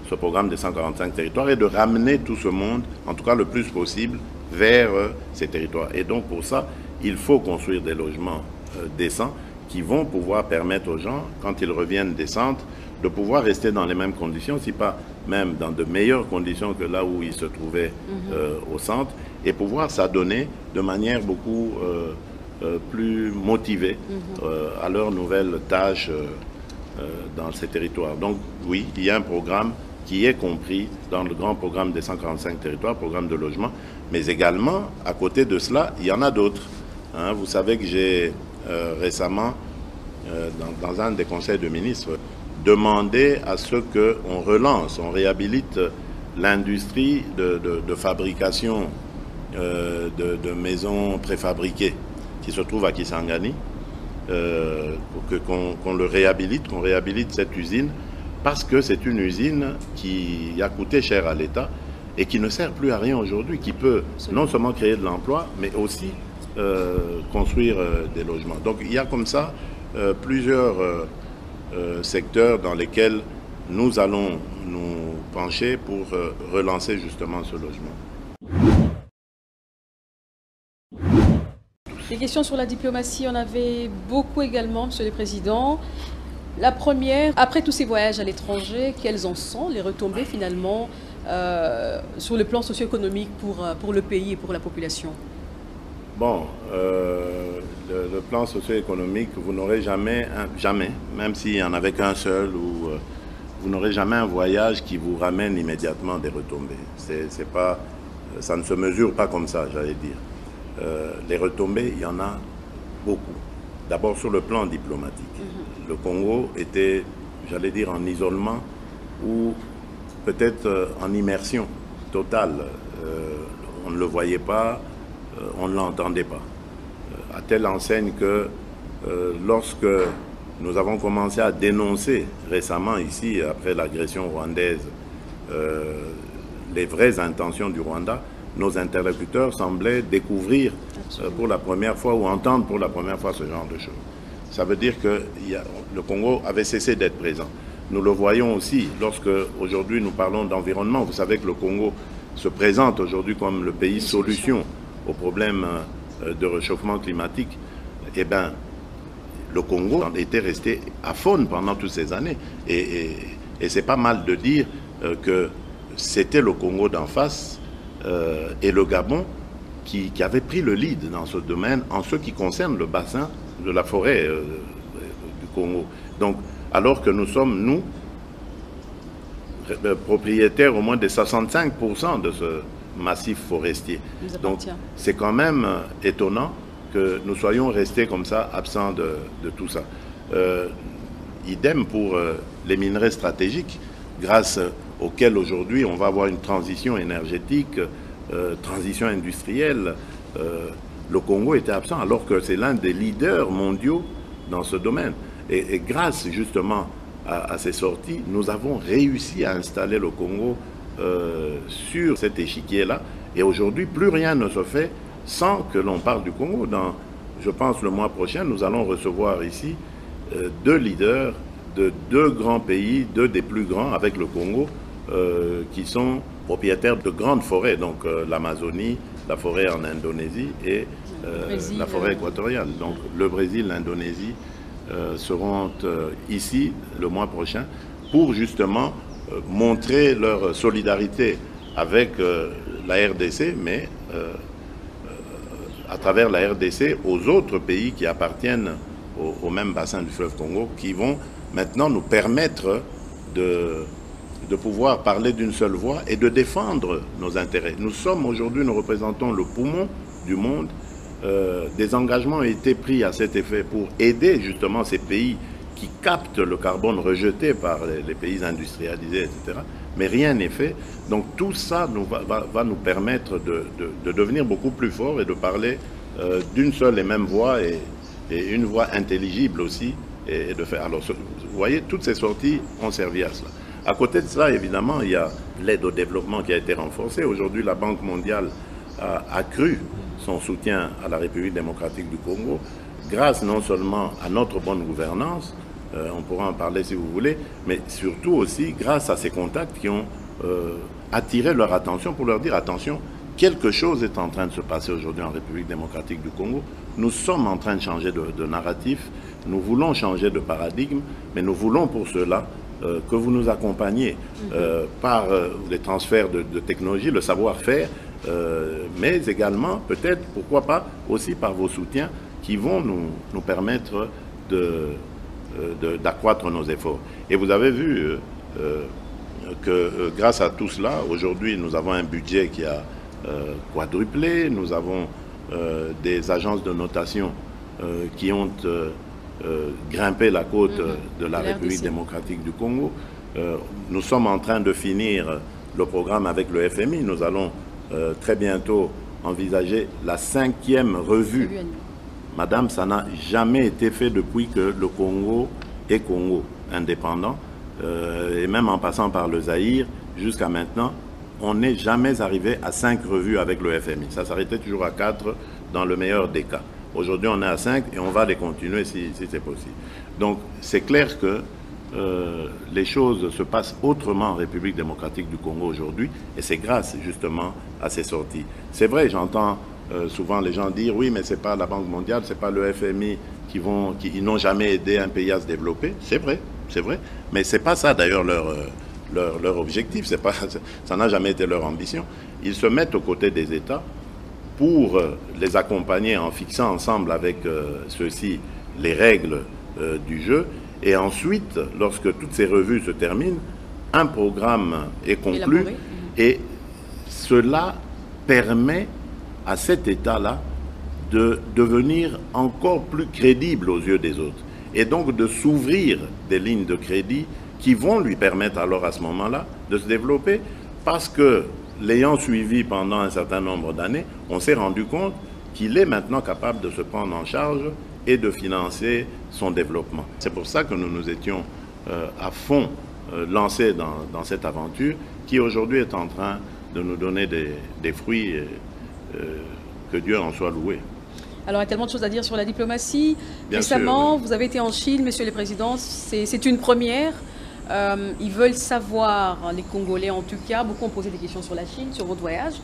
ce programme des 145 territoires est de ramener tout ce monde, en tout cas le plus possible, vers ces territoires. Et donc pour ça, il faut construire des logements décents qui vont pouvoir permettre aux gens, quand ils reviennent des centres, de pouvoir rester dans les mêmes conditions, si pas même dans de meilleures conditions que là où ils se trouvaient au centre, et pouvoir s'adonner de manière beaucoup plus motivée à leurs nouvelles tâches dans ces territoires. Donc oui, il y a un programme qui est compris dans le grand programme des 145 territoires, programme de logement, mais également, à côté de cela, il y en a d'autres. Hein, vous savez que j'ai récemment, dans un des conseils de ministres, demandé à ce qu'on relance, on réhabilite l'industrie de fabrication de maisons préfabriquées qui se trouve à Kisangani, qu'on le réhabilite, qu'on réhabilite cette usine, parce que c'est une usine qui a coûté cher à l'État et qui ne sert plus à rien aujourd'hui, qui peut non seulement créer de l'emploi, mais aussi construire des logements. Donc il y a comme ça plusieurs secteurs dans lesquels nous allons nous pencher pour relancer justement ce logement. Des questions sur la diplomatie, on avait beaucoup également, Monsieur le Président. La première, après tous ces voyages à l'étranger, quelles en sont les retombées finalement sur le plan socio-économique pour le pays et pour la population? Bon, le plan socio-économique, vous n'aurez jamais, même s'il n'y en avait qu'un seul, ou vous n'aurez jamais un voyage qui vous ramène immédiatement des retombées. C'est pas, ça ne se mesure pas comme ça, j'allais dire. Les retombées, il y en a beaucoup. D'abord sur le plan diplomatique. Le Congo était, j'allais dire, en isolement ou peut-être en immersion totale. On ne le voyait pas, on ne l'entendait pas. À telle enseigne que lorsque nous avons commencé à dénoncer récemment ici, après l'agression rwandaise, les vraies intentions du Rwanda, nos interlocuteurs semblaient découvrir pour la première fois ou entendre pour la première fois ce genre de choses. Ça veut dire que le Congo avait cessé d'être présent. Nous le voyons aussi lorsque aujourd'hui nous parlons d'environnement. Vous savez que le Congo se présente aujourd'hui comme le pays solution aux problèmes de réchauffement climatique. Eh bien, le Congo était resté aphone pendant toutes ces années. Et c'est pas mal de dire que c'était le Congo d'en face et le Gabon qui avait pris le lead dans ce domaine en ce qui concerne le bassin de la forêt du Congo. Donc, alors que nous sommes, nous, propriétaires au moins de 65% de ce massif forestier. Donc, c'est quand même étonnant que nous soyons restés comme ça, absents de tout ça. Idem pour les minerais stratégiques, grâce auxquels aujourd'hui on va avoir une transition énergétique, transition industrielle. Le Congo était absent alors que c'est l'un des leaders mondiaux dans ce domaine. Et grâce justement à ces sorties, nous avons réussi à installer le Congo sur cet échiquier-là. Et aujourd'hui, plus rien ne se fait sans que l'on parle du Congo. Je pense le mois prochain, nous allons recevoir ici deux leaders de deux grands pays, deux des plus grands avec le Congo, qui sont propriétaire de grandes forêts, donc l'Amazonie, la forêt en Indonésie et Brésil, la forêt équatoriale. Donc le Brésil, l'Indonésie seront ici le mois prochain pour justement montrer leur solidarité avec la RDC, mais à travers la RDC aux autres pays qui appartiennent au même bassin du fleuve Congo, qui vont maintenant nous permettre de pouvoir parler d'une seule voix et de défendre nos intérêts. Nous sommes aujourd'hui, nous représentons le poumon du monde. Des engagements ont été pris à cet effet pour aider justement ces pays qui captent le carbone rejeté par les pays industrialisés, etc. Mais rien n'est fait. Donc tout ça va nous permettre de devenir beaucoup plus forts et de parler d'une seule et même voix et une voix intelligible aussi. Et de faire. Alors, vous voyez, toutes ces sorties ont servi à cela. À côté de ça, évidemment, il y a l'aide au développement qui a été renforcée. Aujourd'hui, la Banque mondiale a accru son soutien à la République démocratique du Congo, grâce non seulement à notre bonne gouvernance, on pourra en parler si vous voulez, mais surtout aussi grâce à ces contacts qui ont attiré leur attention pour leur dire attention, quelque chose est en train de se passer aujourd'hui en République démocratique du Congo. Nous sommes en train de changer de narratif, nous voulons changer de paradigme, mais nous voulons pour cela que vous nous accompagniez par les transferts de technologie, le savoir-faire, mais également, peut-être, pourquoi pas, aussi par vos soutiens qui vont nous permettre d'accroître nos efforts. Et vous avez vu que grâce à tout cela, aujourd'hui, nous avons un budget qui a quadruplé, nous avons des agences de notation qui ont grimpé la côte de la République démocratique du Congo. Nous sommes en train de finir le programme avec le FMI. Nous allons très bientôt envisager la 5e revue. Madame, ça n'a jamais été fait depuis que le Congo est Congo indépendant, et même en passant par le Zaïre, jusqu'à maintenant, on n'est jamais arrivé à 5 revues avec le FMI. Ça s'arrêtait toujours à 4 dans le meilleur des cas. Aujourd'hui, on est à 5 et on va les continuer si c'est possible. Donc, c'est clair que les choses se passent autrement en République démocratique du Congo aujourd'hui, et c'est grâce justement à ces sorties. C'est vrai, j'entends souvent les gens dire oui, mais c'est pas la Banque mondiale, c'est pas le FMI qui n'ont jamais aidé un pays à se développer. C'est vrai, mais c'est pas ça d'ailleurs leur objectif, ça n'a jamais été leur ambition. Ils se mettent aux côtés des États pour les accompagner en fixant ensemble avec ceux-ci les règles du jeu. Et ensuite, lorsque toutes ces revues se terminent, un programme est conclu et cela permet à cet État-là de devenir encore plus crédible aux yeux des autres et donc de s'ouvrir des lignes de crédit qui vont lui permettre alors à ce moment-là de se développer, parce que l'ayant suivi pendant un certain nombre d'années, on s'est rendu compte qu'il est maintenant capable de se prendre en charge et de financer son développement. C'est pour ça que nous nous étions à fond lancés dans cette aventure qui aujourd'hui est en train de nous donner des fruits, que Dieu en soit loué. Alors, il y a tellement de choses à dire sur la diplomatie. Bien Récemment, sûr, oui. Vous avez été en Chine, Monsieur le Président, c'est une première. Ils veulent savoir, les Congolais en tout cas, beaucoup ont posé des questions sur la Chine, sur votre voyage.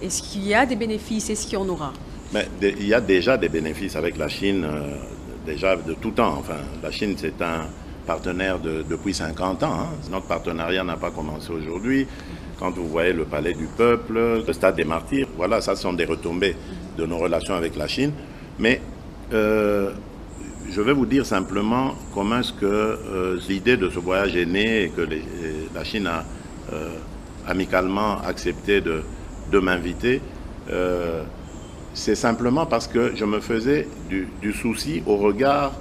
Est-ce qu'il y a des bénéfices? Est-ce qu'il y en aura? Mais il y a déjà des bénéfices avec la Chine, déjà de tout temps. Enfin, la Chine, c'est un partenaire depuis 50 ans. Hein. Notre partenariat n'a pas commencé aujourd'hui. Quand vous voyez le Palais du Peuple, le Stade des Martyrs, voilà, ça sont des retombées de nos relations avec la Chine. Mais je vais vous dire simplement comment est-ce que l'idée de ce voyage est née et que la Chine a amicalement accepté de m'inviter. C'est simplement parce que je me faisais du souci au regard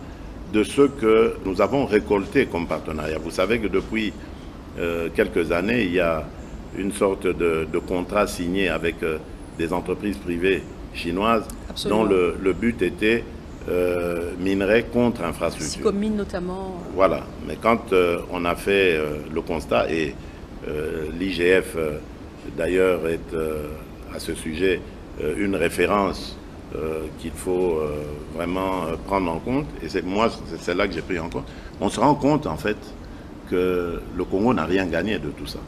de ce que nous avons récolté comme partenariat. Vous savez que depuis quelques années, il y a une sorte de contrat signé avec des entreprises privées chinoises. Absolument. Dont le but était minerai contre infrastructure. Sicomine notamment. Voilà, mais quand on a fait le constat, et l'IGF d'ailleurs est à ce sujet une référence qu'il faut vraiment prendre en compte, et c'est celle-là que j'ai pris en compte, on se rend compte en fait que le Congo n'a rien gagné de tout ça.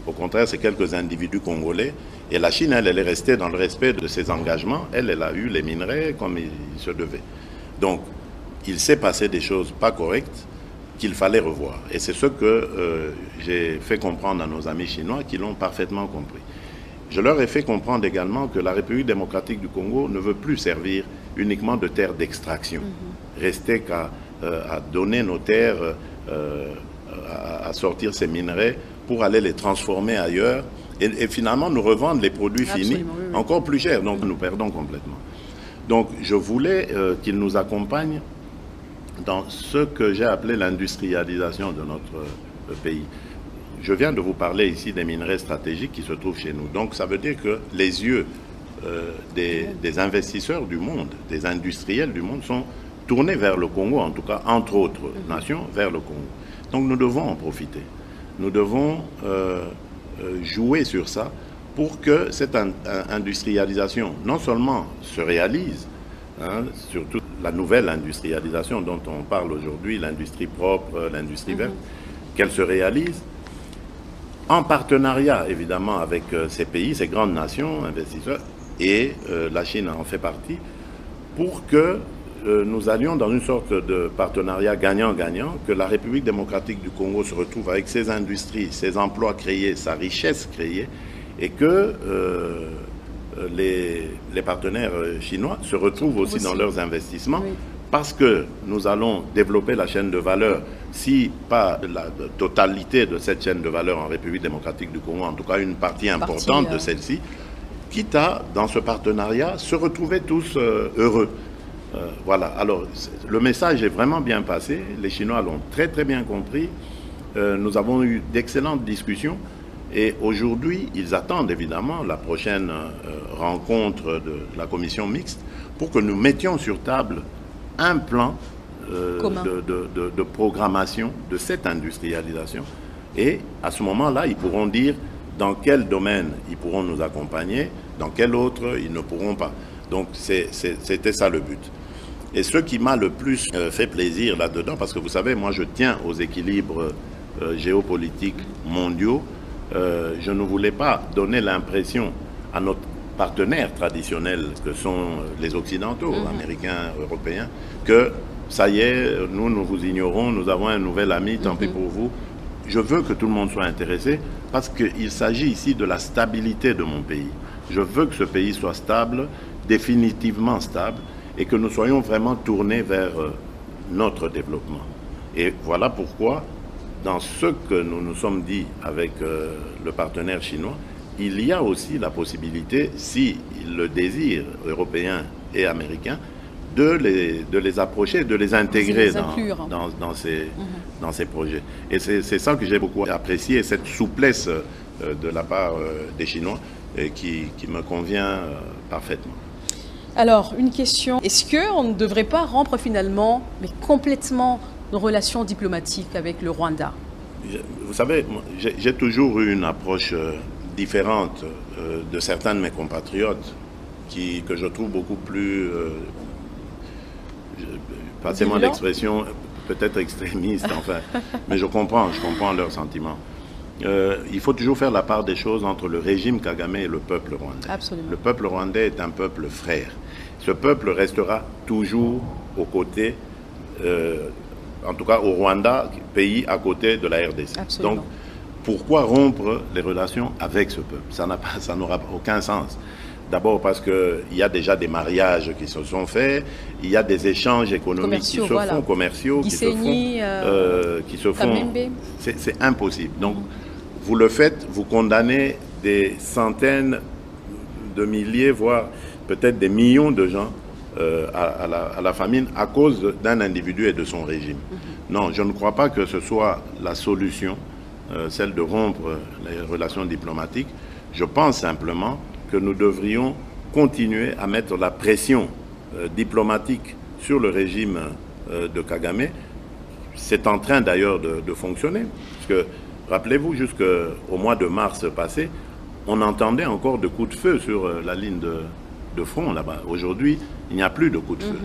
Au contraire, c'est quelques individus congolais. Et la Chine, elle est restée dans le respect de ses engagements. Elle a eu les minerais comme il se devait. Donc, il s'est passé des choses pas correctes qu'il fallait revoir. Et c'est ce que j'ai fait comprendre à nos amis chinois qui l'ont parfaitement compris. Je leur ai fait comprendre également que la République démocratique du Congo ne veut plus servir uniquement de terre d'extraction. Rester qu'à donner nos terres, à sortir ces minerais pour aller les transformer ailleurs et finalement nous revendre les produits finis encore plus chers. Donc nous perdons complètement. Donc je voulais qu'ils nous accompagnent dans ce que j'ai appelé l'industrialisation de notre pays. Je viens de vous parler ici des minerais stratégiques qui se trouvent chez nous. Donc ça veut dire que les yeux des investisseurs du monde, des industriels du monde sont tournés vers le Congo, en tout cas entre autres nations, vers le Congo. Donc nous devons en profiter. Nous devons jouer sur ça pour que cette industrialisation non seulement se réalise, surtout la nouvelle industrialisation dont on parle aujourd'hui, l'industrie propre, l'industrie verte, qu'elle se réalise en partenariat évidemment avec ces pays, ces grandes nations, investisseurs, et la Chine en fait partie, pour que nous allions dans une sorte de partenariat gagnant-gagnant, que la République démocratique du Congo se retrouve avec ses industries, ses emplois créés, sa richesse créée, et que les partenaires chinois se retrouvent aussi dans leurs investissements, parce que nous allons développer la chaîne de valeur, si pas la totalité de cette chaîne de valeur en République démocratique du Congo, en tout cas une partie importante de celle-ci, quitte à, dans ce partenariat, se retrouver tous heureux. Voilà, alors le message est vraiment bien passé, les Chinois l'ont très très bien compris, nous avons eu d'excellentes discussions et aujourd'hui ils attendent évidemment la prochaine rencontre de la commission mixte pour que nous mettions sur table un plan de programmation de cette industrialisation et à ce moment-là ils pourront dire dans quel domaine ils pourront nous accompagner, dans quel autre ils ne pourront pas. Donc c'était ça le but. Et ce qui m'a le plus fait plaisir là-dedans, parce que vous savez, moi je tiens aux équilibres géopolitiques mondiaux, je ne voulais pas donner l'impression à notre partenaires traditionnels que sont les Occidentaux, Américains, Européens, que ça y est, nous vous ignorons, nous avons un nouvel ami, tant pis pour vous. Je veux que tout le monde soit intéressé parce qu'il s'agit ici de la stabilité de mon pays. Je veux que ce pays soit stable, définitivement stable, et que nous soyons vraiment tournés vers notre développement. Et voilà pourquoi, dans ce que nous nous sommes dit avec le partenaire chinois, il y a aussi la possibilité, s'ils le désirent, européens et américains, de les approcher, de les intégrer dans ces projets. Et c'est ça que j'ai beaucoup apprécié, cette souplesse de la part des Chinois qui me convient parfaitement. Alors, une question. Est-ce qu'on ne devrait pas rompre finalement, mais complètement, nos relations diplomatiques avec le Rwanda? Vous savez, j'ai toujours eu une approche différente de certains de mes compatriotes que je trouve beaucoup plus, passez-moi l'expression, peut-être extrémiste, enfin, mais je comprends leurs sentiments. Il faut toujours faire la part des choses entre le régime Kagame et le peuple rwandais. Absolument. Le peuple rwandais est un peuple frère. Ce peuple restera toujours aux côtés, en tout cas au Rwanda, pays à côté de la RDC. Absolument. Donc, pourquoi rompre les relations avec ce peuple? Ça n'aura aucun sens. D'abord parce qu'il y a déjà des mariages qui se sont faits, il y a des échanges économiques qui se font, commerciaux qui se font. C'est impossible. Donc, vous le faites, vous condamnez des centaines de milliers, voire peut-être des millions de gens à la famine à cause d'un individu et de son régime. Non, je ne crois pas que ce soit la solution, celle de rompre les relations diplomatiques. Je pense simplement que nous devrions continuer à mettre la pression diplomatique sur le régime de Kagame. C'est en train d'ailleurs de fonctionner. Parce que, rappelez-vous, jusqu'au mois de mars passé, on entendait encore de coups de feu sur la ligne de front là-bas. Aujourd'hui, il n'y a plus de coups de feu.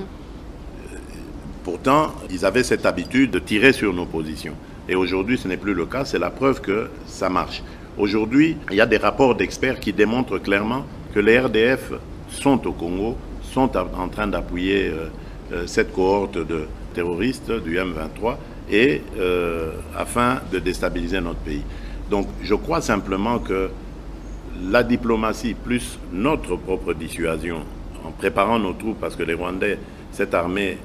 Pourtant, ils avaient cette habitude de tirer sur nos positions. Et aujourd'hui, ce n'est plus le cas. C'est la preuve que ça marche. Aujourd'hui, il y a des rapports d'experts qui démontrent clairement que les RDF sont au Congo, sont en train d'appuyer cette cohorte de terroristes du M23 et afin de déstabiliser notre pays. Donc je crois simplement que la diplomatie plus notre propre dissuasion, en préparant nos troupes, parce que les Rwandais, cette armée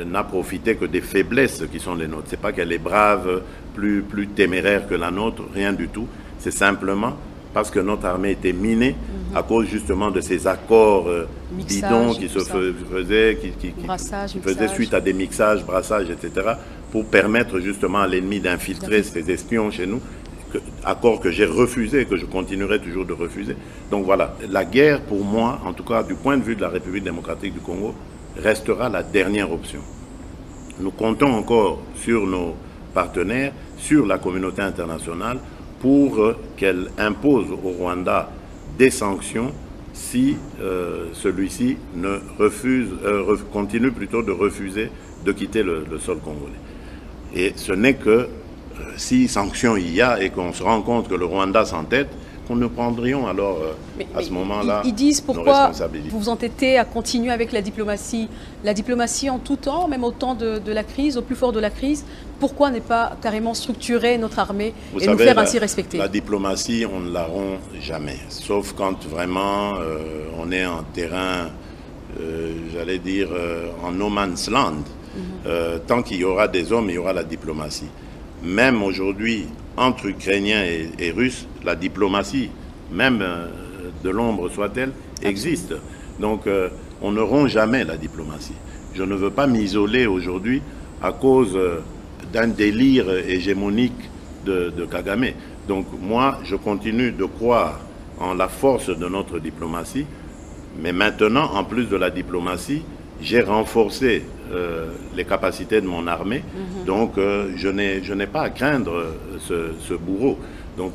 n'a profité que des faiblesses qui sont les nôtres. Ce n'est pas qu'elle est brave, plus téméraire que la nôtre, rien du tout. C'est simplement parce que notre armée était minée à cause justement de ces accords bidons qui se faisaient, qui faisaient suite à des mixages, brassages, etc., pour permettre justement à l'ennemi d'infiltrer ses espions chez nous, accord que j'ai refusé et que je continuerai toujours de refuser. Donc voilà, la guerre pour moi, en tout cas du point de vue de la République démocratique du Congo, restera la dernière option. Nous comptons encore sur nos partenaires, sur la communauté internationale, pour qu'elle impose au Rwanda des sanctions si celui-ci ne continue plutôt de refuser de quitter le sol congolais. Et ce n'est que si sanctions il y a et qu'on se rend compte que le Rwanda s'entête, qu'on nous prendrions alors à ce moment-là. Ils disent pourquoi vous vous entêtez à continuer avec la diplomatie en tout temps, même au temps de la crise, au plus fort de la crise. Pourquoi ne pas carrément structurer notre armée et nous faire ainsi respecter? La diplomatie, on ne la rompt jamais, sauf quand vraiment on est en terrain, j'allais dire, en no man's land. Tant qu'il y aura des hommes, il y aura la diplomatie. Même aujourd'hui, entre Ukrainiens et Russes, la diplomatie, même de l'ombre soit-elle, existe. Donc on ne rompt jamais la diplomatie. Je ne veux pas m'isoler aujourd'hui à cause d'un délire hégémonique de Kagame. Donc moi, je continue de croire en la force de notre diplomatie, mais maintenant, en plus de la diplomatie, j'ai renforcé les capacités de mon armée, donc je n'ai pas à craindre ce bourreau. Donc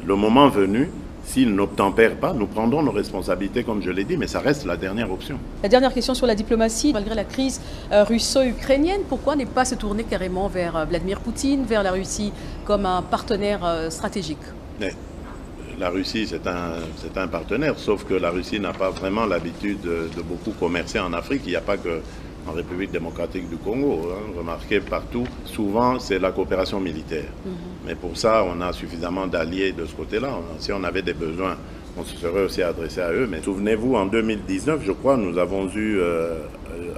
le moment venu, s'il n'obtempère pas, nous prendrons nos responsabilités, comme je l'ai dit, mais ça reste la dernière option. La dernière question sur la diplomatie, malgré la crise russo-ukrainienne, pourquoi ne pas se tourner carrément vers Vladimir Poutine, vers la Russie, comme un partenaire stratégique? La Russie, c'est un partenaire, sauf que la Russie n'a pas vraiment l'habitude de beaucoup commercer en Afrique. Il n'y a pas que en République démocratique du Congo. Remarquez partout, souvent, c'est la coopération militaire. Mais pour ça, on a suffisamment d'alliés de ce côté-là. Si on avait des besoins, on se serait aussi adressé à eux. Mais souvenez-vous, en 2019, je crois, nous avons eu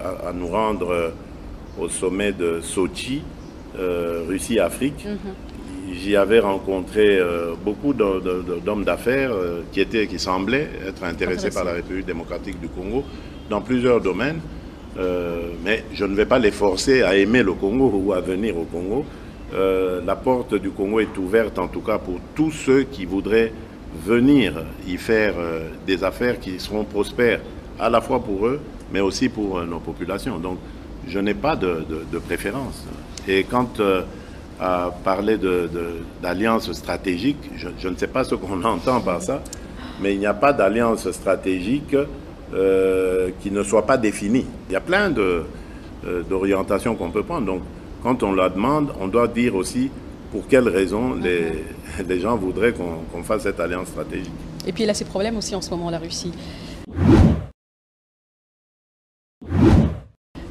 à nous rendre au sommet de Sochi, Russie-Afrique. J'y avais rencontré beaucoup d'hommes d'affaires qui semblaient être intéressés par la République démocratique du Congo dans plusieurs domaines. Mais je ne vais pas les forcer à aimer le Congo ou à venir au Congo. La porte du Congo est ouverte en tout cas pour tous ceux qui voudraient venir y faire des affaires qui seront prospères à la fois pour eux, mais aussi pour nos populations. Donc je n'ai pas de préférence. Et quand à parler d'alliance stratégique, je ne sais pas ce qu'on entend par ça, mais il n'y a pas d'alliance stratégique qui ne soit pas définie. Il y a plein d'orientations qu'on peut prendre. Donc, quand on la demande, on doit dire aussi pour quelles raisons les gens voudraient qu'on fasse cette alliance stratégique. Et puis, il a ses problèmes aussi en ce moment, la Russie.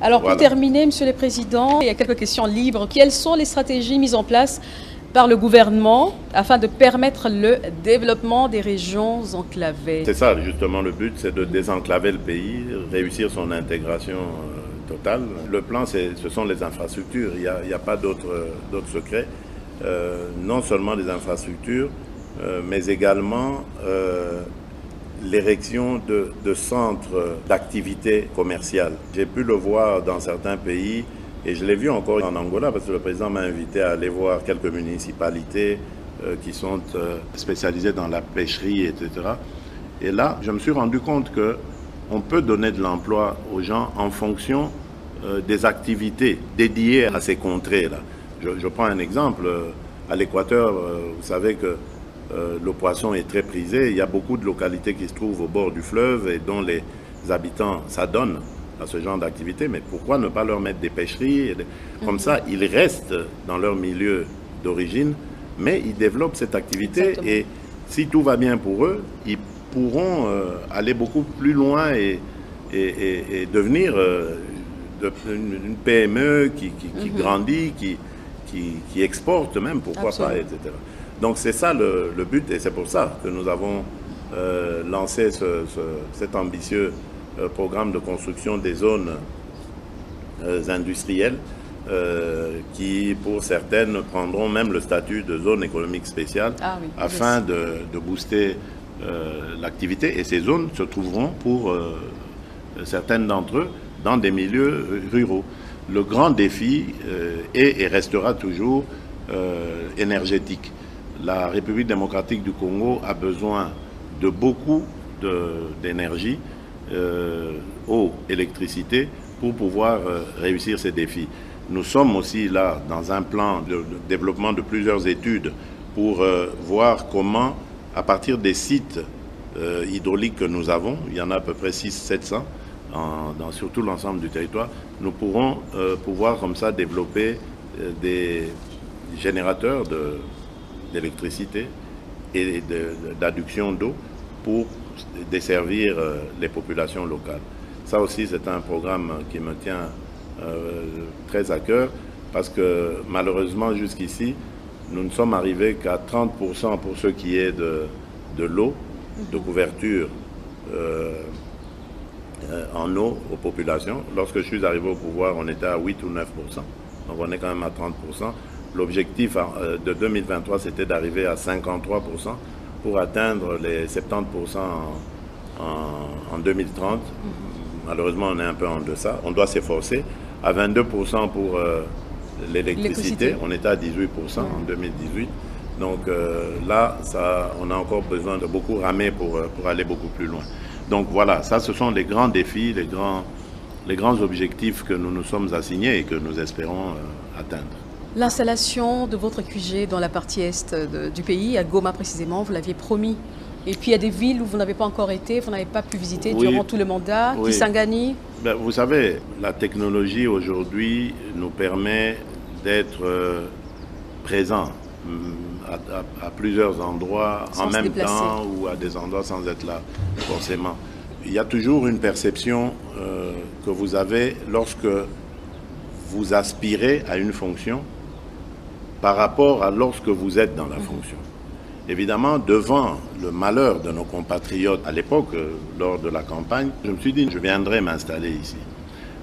Alors, pour terminer, Monsieur le Président, il y a quelques questions libres. Quelles sont les stratégies mises en place par le gouvernement afin de permettre le développement des régions enclavées? C'est ça, justement, le but, c'est de désenclaver le pays, réussir son intégration totale. Le plan, ce sont les infrastructures. Il n'y a pas d'autres secrets. Non seulement les infrastructures, mais également l'érection de centres d'activité commerciale. J'ai pu le voir dans certains pays. Et je l'ai vu encore en Angola parce que le président m'a invité à aller voir quelques municipalités qui sont spécialisées dans la pêcherie, etc. Et là, je me suis rendu compte qu'on peut donner de l'emploi aux gens en fonction des activités dédiées à ces contrées-là. Je prends un exemple. À l'Équateur, vous savez que le poisson est très prisé. Il y a beaucoup de localités qui se trouvent au bord du fleuve et dont les habitants s'adonnent à ce genre d'activité, mais pourquoi ne pas leur mettre des pêcheries? Comme ça, ils restent dans leur milieu d'origine mais ils développent cette activité. Exactement. Et si tout va bien pour eux, ils pourront aller beaucoup plus loin et devenir une PME qui grandit, qui exporte même, pourquoi pas, etc. Donc c'est ça le but, et c'est pour ça que nous avons lancé cet ambitieux programme de construction des zones industrielles qui, pour certaines, prendront même le statut de zone économique spéciale afin de booster l'activité. Et ces zones se trouveront, pour certaines d'entre eux, dans des milieux ruraux. Le grand défi est et restera toujours énergétique. La République démocratique du Congo a besoin de beaucoup d'énergie, eau, électricité, pour pouvoir réussir ces défis. Nous sommes aussi là dans un plan de développement de plusieurs études pour voir comment, à partir des sites hydrauliques que nous avons, il y en a à peu près 600-700 sur tout l'ensemble du territoire, nous pourrons pouvoir comme ça développer des générateurs d'électricité et d'adduction d'eau pour desservir les populations locales. Ça aussi, c'est un programme qui me tient très à cœur, parce que malheureusement, jusqu'ici, nous ne sommes arrivés qu'à 30% pour ce qui est de l'eau, de couverture en eau aux populations. Lorsque je suis arrivé au pouvoir, on était à 8 ou 9%. Donc on est quand même à 30%. L'objectif de 2023, c'était d'arriver à 53% pour atteindre les 70% en 2030. Malheureusement, on est un peu en deçà. On doit s'efforcer. À 22% pour l'électricité. On était à 18% en 2018. Donc là, on a encore besoin de beaucoup ramer pour aller beaucoup plus loin. Donc voilà, ça, ce sont les grands défis, les grands objectifs que nous nous sommes assignés et que nous espérons atteindre. L'installation de votre QG dans la partie est du pays, à Goma précisément, vous l'aviez promis. Et puis il y a des villes où vous n'avez pas encore été, vous n'avez pas pu visiter durant tout le mandat, Kisangani. Vous savez, la technologie aujourd'hui nous permet d'être présents à plusieurs endroits en même temps, ou à des endroits sans être là forcément. Il y a toujours une perception que vous avez lorsque vous aspirez à une fonction par rapport à lorsque vous êtes dans la fonction. Évidemment, devant le malheur de nos compatriotes à l'époque, lors de la campagne, je me suis dit, je viendrai m'installer ici.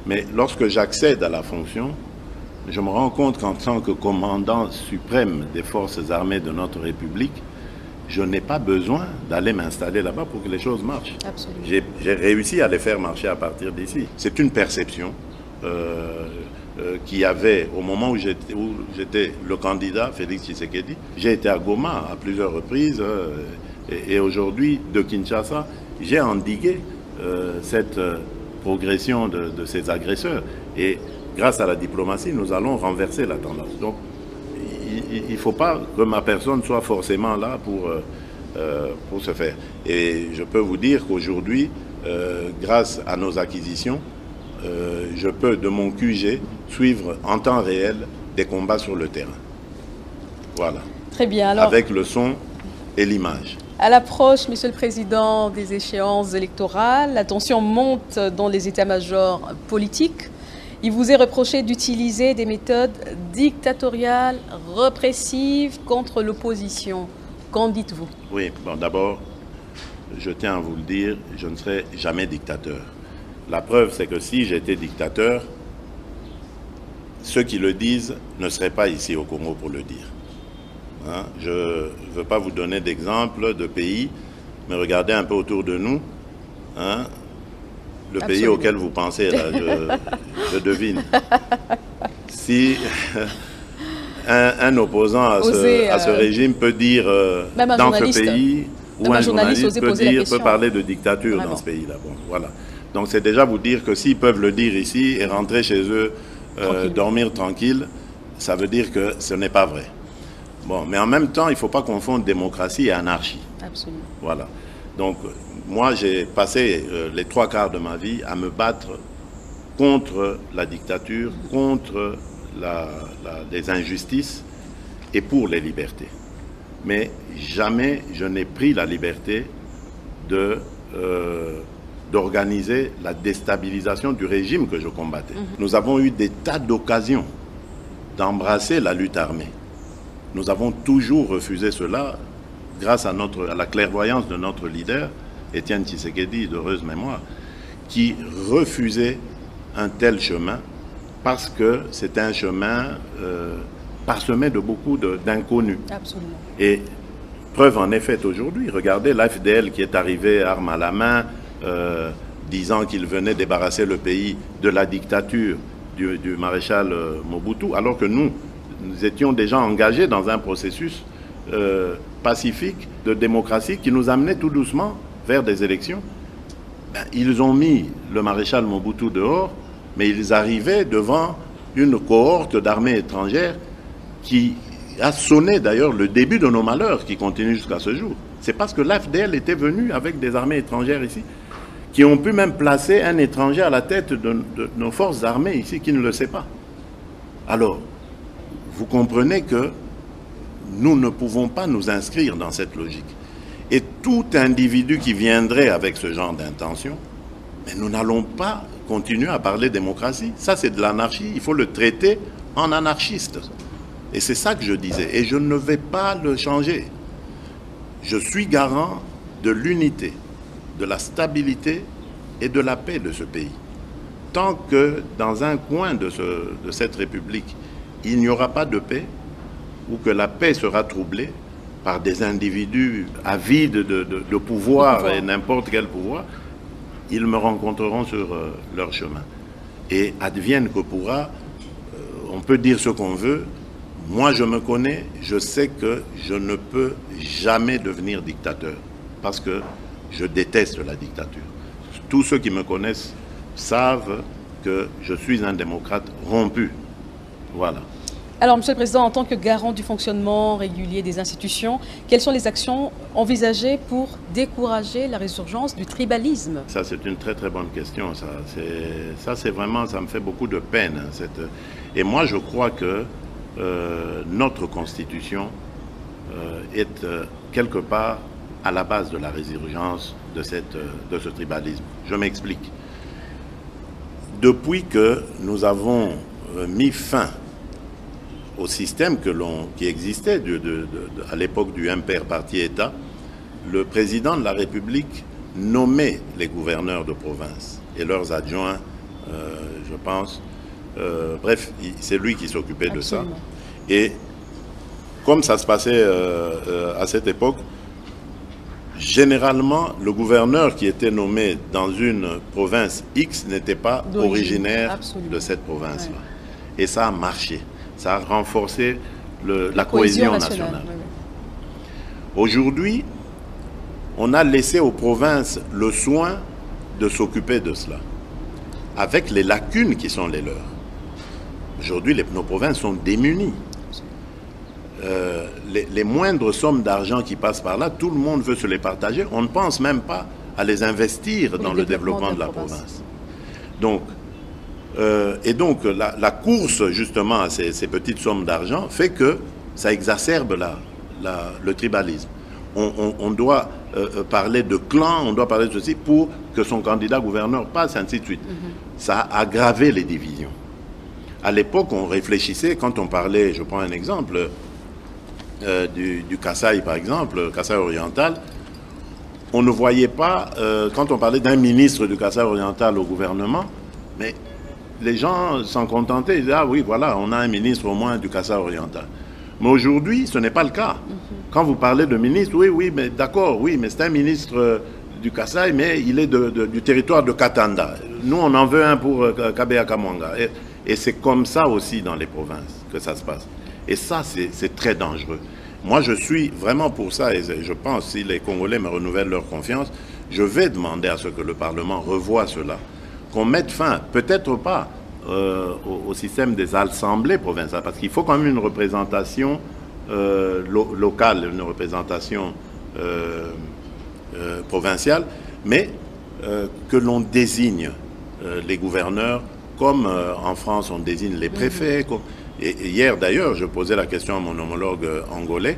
Mais lorsque j'accède à la fonction, je me rends compte qu'en tant que commandant suprême des forces armées de notre République, je n'ai pas besoin d'aller m'installer là-bas pour que les choses marchent. J'ai réussi à les faire marcher à partir d'ici. C'est une perception qu'il y avait au moment où j'étais le candidat, Félix Tshisekedi. J'ai été à Goma à plusieurs reprises et aujourd'hui, de Kinshasa, j'ai endigué cette progression de ces agresseurs. Et grâce à la diplomatie, nous allons renverser la tendance. Donc, il ne faut pas que ma personne soit forcément là pour ce faire. Et je peux vous dire qu'aujourd'hui, grâce à nos acquisitions, je peux, de mon QG, suivre en temps réel des combats sur le terrain. Voilà. Très bien. Alors, avec le son et l'image. À l'approche, Monsieur le Président, des échéances électorales, la tension monte dans les états-majors politiques. Il vous est reproché d'utiliser des méthodes dictatoriales, répressives contre l'opposition. Qu'en dites-vous? Oui, bon, d'abord, je tiens à vous le dire, je ne serai jamais dictateur. La preuve, c'est que si j'étais dictateur, ceux qui le disent ne seraient pas ici au Congo pour le dire. Hein? Je ne veux pas vous donner d'exemple de pays, mais regardez un peu autour de nous. Hein? Le pays auquel vous pensez, là, je devine. Si un opposant à ce régime peut dire dans ce pays, ou un journaliste peut parler de dictature dans ce pays-là. Bon, voilà. Donc c'est déjà vous dire que s'ils peuvent le dire ici et rentrer chez eux, dormir tranquille, ça veut dire que ce n'est pas vrai. Bon, mais en même temps, il ne faut pas confondre démocratie et anarchie. Absolument. Voilà. Donc, moi, j'ai passé les 3/4 de ma vie à me battre contre la dictature, contre les injustices et pour les libertés. mais jamais je n'ai pris la liberté d'organiser la déstabilisation du régime que je combattais. Nous avons eu des tas d'occasions d'embrasser la lutte armée. Nous avons toujours refusé cela grâce à la clairvoyance de notre leader, Étienne Tshisekedi, d'heureuse mémoire, qui refusait un tel chemin parce que c'est un chemin parsemé de beaucoup d'inconnus. Absolument. Et preuve en est faite aujourd'hui. Regardez l'AFDL qui est arrivé arme à la main, disant qu'il venait débarrasser le pays de la dictature du maréchal Mobutu, alors que nous étions déjà engagés dans un processus pacifique de démocratie qui nous amenait tout doucement vers des élections. Ben, ils ont mis le maréchal Mobutu dehors, mais ils arrivaient devant une cohorte d'armées étrangères qui a sonné d'ailleurs le début de nos malheurs qui continuent jusqu'à ce jour. C'est parce que l'AFDL était venu avec des armées étrangères ici, qui ont pu même placer un étranger à la tête de nos forces armées ici qui ne le sait pas. Alors, vous comprenez que nous ne pouvons pas nous inscrire dans cette logique. Et tout individu qui viendrait avec ce genre d'intention, mais nous n'allons pas continuer à parler démocratie. Ça, c'est de l'anarchie. Il faut le traiter en anarchiste. Et c'est ça que je disais. Et je ne vais pas le changer. Je suis garant de l'unité, de la stabilité et de la paix de ce pays. Tant que dans un coin de cette République, il n'y aura pas de paix, ou que la paix sera troublée par des individus avides de pouvoir et n'importe quel pouvoir, ils me rencontreront sur leur chemin. Et advienne que pourra, on peut dire ce qu'on veut, moi je me connais, je sais que je ne peux jamais devenir dictateur, parce que je déteste la dictature. Tous ceux qui me connaissent savent que je suis un démocrate rompu. Voilà. Alors, Monsieur le Président, en tant que garant du fonctionnement régulier des institutions, quelles sont les actions envisagées pour décourager la résurgence du tribalisme? Ça, c'est une très très bonne question. Ça, c'est vraiment, ça me fait beaucoup de peine. Et moi, je crois que notre Constitution est quelque part à la base de la résurgence de ce tribalisme. Je m'explique. Depuis que nous avons mis fin au système qui existait à l'époque du impair parti-État, le président de la République nommait les gouverneurs de province et leurs adjoints, je pense. Bref, c'est lui qui s'occupait de ça. Et comme ça se passait à cette époque, généralement, le gouverneur qui était nommé dans une province X n'était pas originaire de cette province-là. Et ça a marché. Ça a renforcé la cohésion nationale. Oui. Aujourd'hui, on a laissé aux provinces le soin de s'occuper de cela, avec les lacunes qui sont les leurs. Aujourd'hui, nos provinces sont démunies. Les moindres sommes d'argent qui passent par là, tout le monde veut se les partager. On ne pense même pas à les investir dans le développement de la province. Donc, la course justement à ces petites sommes d'argent fait que ça exacerbe le tribalisme. On doit parler de clan, on doit parler de ceci pour que son candidat gouverneur passe, ainsi de suite. Ça a aggravé les divisions. À l'époque, on réfléchissait, quand on parlait, je prends un exemple, du Kasaï par exemple, Kasaï oriental, on ne voyait pas, quand on parlait d'un ministre du Kasaï oriental au gouvernement, mais les gens s'en contentaient, ils disaient, ah oui, voilà, on a un ministre au moins du Kasaï oriental. Mais aujourd'hui, ce n'est pas le cas. Quand vous parlez de ministre, oui, mais d'accord, oui, mais c'est un ministre du Kasaï, mais il est du territoire de Katanda. Nous, on en veut un pour Kabea Kamwanga. Et c'est comme ça aussi dans les provinces que ça se passe. Et ça, c'est très dangereux. Moi, je suis vraiment pour ça, et je pense, si les Congolais me renouvellent leur confiance, je vais demander à ce que le Parlement revoie cela. Qu'on mette fin, peut-être pas au système des assemblées provinciales, parce qu'il faut quand même une représentation locale, une représentation provinciale, mais que l'on désigne les gouverneurs, comme en France on désigne les préfets. Et hier d'ailleurs, je posais la question à mon homologue angolais,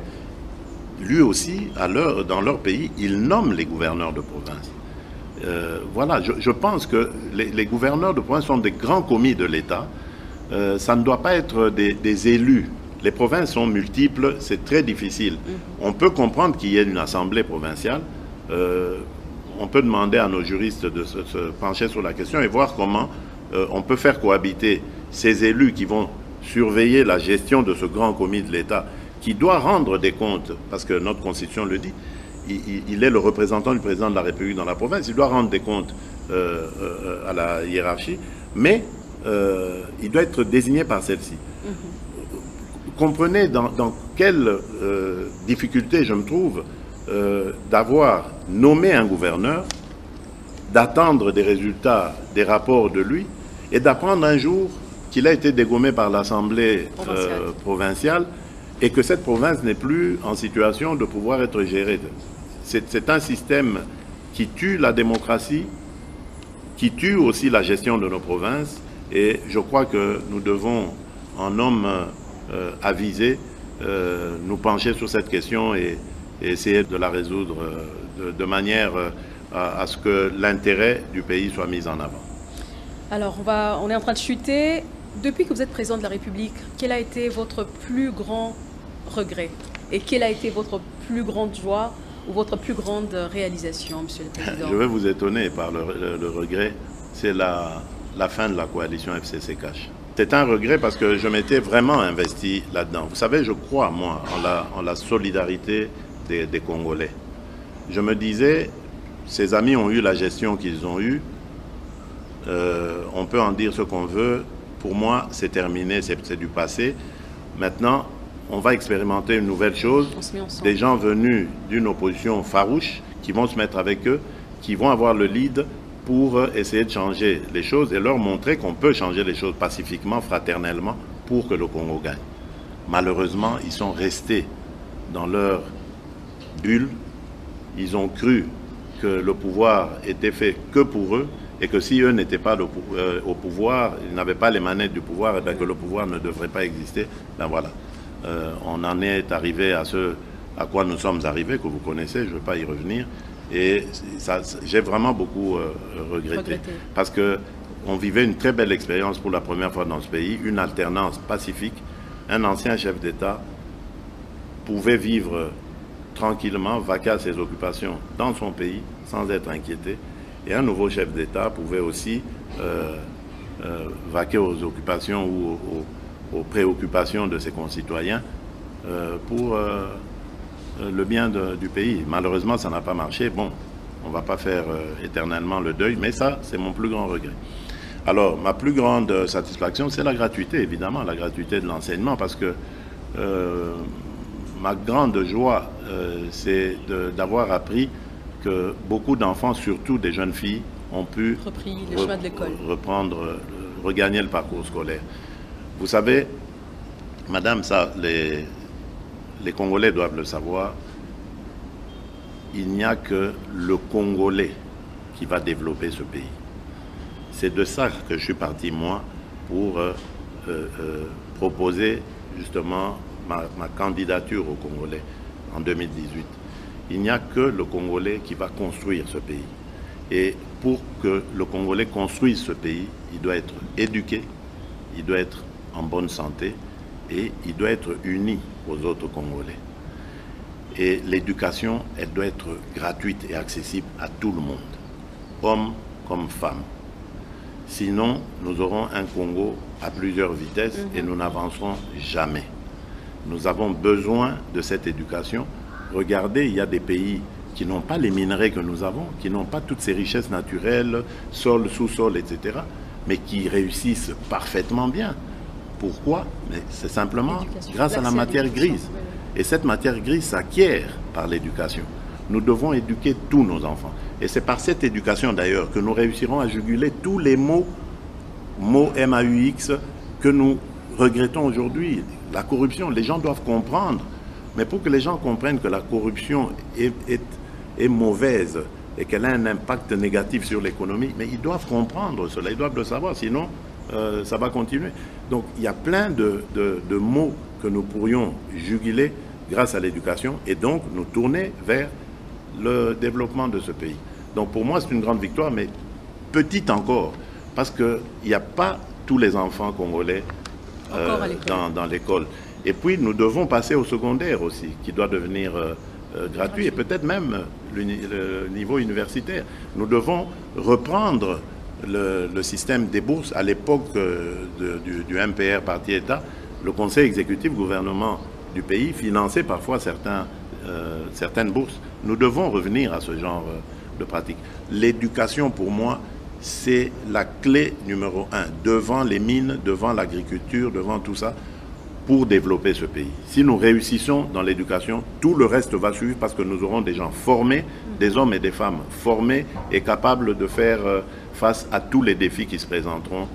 lui aussi, dans leur pays, ils nomment les gouverneurs de province. Voilà, je pense que les gouverneurs de province sont des grands commis de l'État. Ça ne doit pas être des élus. Les provinces sont multiples, c'est très difficile. On peut comprendre qu'il y ait une assemblée provinciale. On peut demander à nos juristes de se pencher sur la question et voir comment on peut faire cohabiter ces élus qui vont surveiller la gestion de ce grand commis de l'État, qui doit rendre des comptes, parce que notre Constitution le dit, il est le représentant du président de la République dans la province, il doit rendre des comptes à la hiérarchie, mais il doit être désigné par celle-ci. Comprenez dans quelle difficulté je me trouve d'avoir nommé un gouverneur, d'attendre des résultats, des rapports de lui, et d'apprendre un jour qu'il a été dégommé par l'Assemblée provinciale et que cette province n'est plus en situation de pouvoir être gérée. C'est un système qui tue la démocratie, qui tue aussi la gestion de nos provinces, et je crois que nous devons, en hommes avisés, nous pencher sur cette question et essayer de la résoudre de manière à ce que l'intérêt du pays soit mis en avant. Alors, on est en train de chuter. Depuis que vous êtes président de la République, quel a été votre plus grand regret? Et quelle a été votre plus grande joie ou votre plus grande réalisation, Monsieur le Président? Je vais vous étonner par le regret. C'est la fin de la coalition FCC-CACH. C'est un regret parce que je m'étais vraiment investi là-dedans. Vous savez, je crois, moi, en la solidarité des Congolais. Je me disais, ces amis ont eu la gestion qu'ils ont eue. On peut en dire ce qu'on veut. Pour moi, c'est terminé, c'est du passé. Maintenant, on va expérimenter une nouvelle chose. Des gens venus d'une opposition farouche qui vont se mettre avec eux, qui vont avoir le lead pour essayer de changer les choses et leur montrer qu'on peut changer les choses pacifiquement, fraternellement, pour que le Congo gagne. Malheureusement, ils sont restés dans leur bulle. Ils ont cru que le pouvoir était fait que pour eux et que si eux n'étaient pas au pouvoir, ils n'avaient pas les manettes du pouvoir, et bien que le pouvoir ne devrait pas exister. Ben voilà. On en est arrivé à ce à quoi nous sommes arrivés, que vous connaissez, je ne veux pas y revenir. Et j'ai vraiment beaucoup regretté. Parce qu'on vivait une très belle expérience pour la première fois dans ce pays, une alternance pacifique. Un ancien chef d'État pouvait vivre tranquillement, vaquer à ses occupations dans son pays, sans être inquiété. Et un nouveau chef d'État pouvait aussi vaquer aux occupations ou aux préoccupations de ses concitoyens pour le bien du pays. Malheureusement, ça n'a pas marché. Bon, on ne va pas faire éternellement le deuil, mais ça, c'est mon plus grand regret. Alors, ma plus grande satisfaction, c'est la gratuité, évidemment, la gratuité de l'enseignement, parce que ma grande joie, c'est d'avoir appris que beaucoup d'enfants, surtout des jeunes filles, ont pu regagner le parcours scolaire. Vous savez, madame, ça, les Congolais doivent le savoir, il n'y a que le Congolais qui va développer ce pays. C'est de ça que je suis parti, moi, pour proposer justement ma candidature au Congolais en 2018. Il n'y a que le Congolais qui va construire ce pays. Et pour que le Congolais construise ce pays, il doit être éduqué, il doit être en bonne santé et il doit être uni aux autres Congolais. Et l'éducation, elle doit être gratuite et accessible à tout le monde, hommes comme femmes. Sinon, nous aurons un Congo à plusieurs vitesses et nous n'avancerons jamais. Nous avons besoin de cette éducation. Regardez, il y a des pays qui n'ont pas les minerais que nous avons, qui n'ont pas toutes ces richesses naturelles, sol, sous-sol, etc., mais qui réussissent parfaitement bien. Pourquoi? Mais c'est simplement grâce à la matière grise. Et cette matière grise s'acquiert par l'éducation. Nous devons éduquer tous nos enfants. Et c'est par cette éducation d'ailleurs que nous réussirons à juguler tous les mots MAUX que nous regrettons aujourd'hui. La corruption, les gens doivent comprendre. Mais pour que les gens comprennent que la corruption est mauvaise et qu'elle a un impact négatif sur l'économie, mais ils doivent comprendre cela, ils doivent le savoir, sinon ça va continuer. Donc il y a plein de mots que nous pourrions juguler grâce à l'éducation, et donc nous tourner vers le développement de ce pays. Donc pour moi, c'est une grande victoire, mais petite encore, parce qu'il n'y a pas tous les enfants congolais dans l'école. Et puis nous devons passer au secondaire aussi, qui doit devenir gratuit, et peut-être même le niveau universitaire. Nous devons reprendre le système des bourses. À l'époque du MPR, parti État, le conseil exécutif gouvernement du pays finançait parfois certaines bourses. Nous devons revenir à ce genre de pratique. L'éducation, pour moi, c'est la clé numéro 1, devant les mines, devant l'agriculture, devant tout ça, pour développer ce pays. Si nous réussissons dans l'éducation, tout le reste va suivre parce que nous aurons des gens formés, des hommes et des femmes formés et capables de faire face à tous les défis qui se présenteront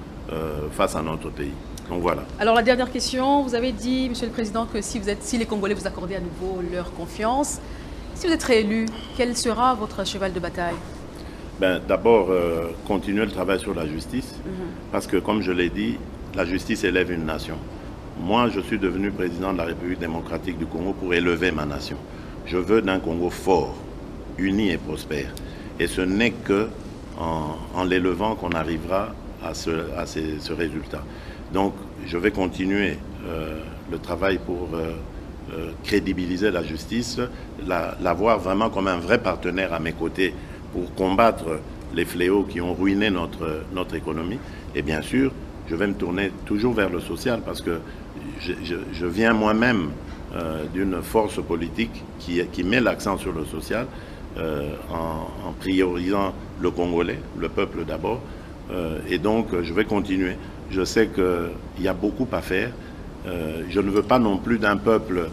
face à notre pays. Donc voilà. Alors la dernière question, vous avez dit, Monsieur le Président, que si les Congolais vous accordez à nouveau leur confiance, si vous êtes réélu, quel sera votre cheval de bataille? D'abord, continuer le travail sur la justice, parce que comme je l'ai dit, la justice élève une nation. Moi, je suis devenu président de la République démocratique du Congo pour élever ma nation. Je veux d'un Congo fort, uni et prospère. Et ce n'est qu'en l'élevant qu'on arrivera à ce résultat. Donc, je vais continuer le travail pour crédibiliser la justice, la voir vraiment comme un vrai partenaire à mes côtés pour combattre les fléaux qui ont ruiné notre économie. Et bien sûr, je vais me tourner toujours vers le social parce que je viens moi-même d'une force politique qui met l'accent sur le social en priorisant le Congolais, le peuple d'abord. Et donc, je vais continuer. Je sais qu'il y a beaucoup à faire. Je ne veux pas non plus d'un peuple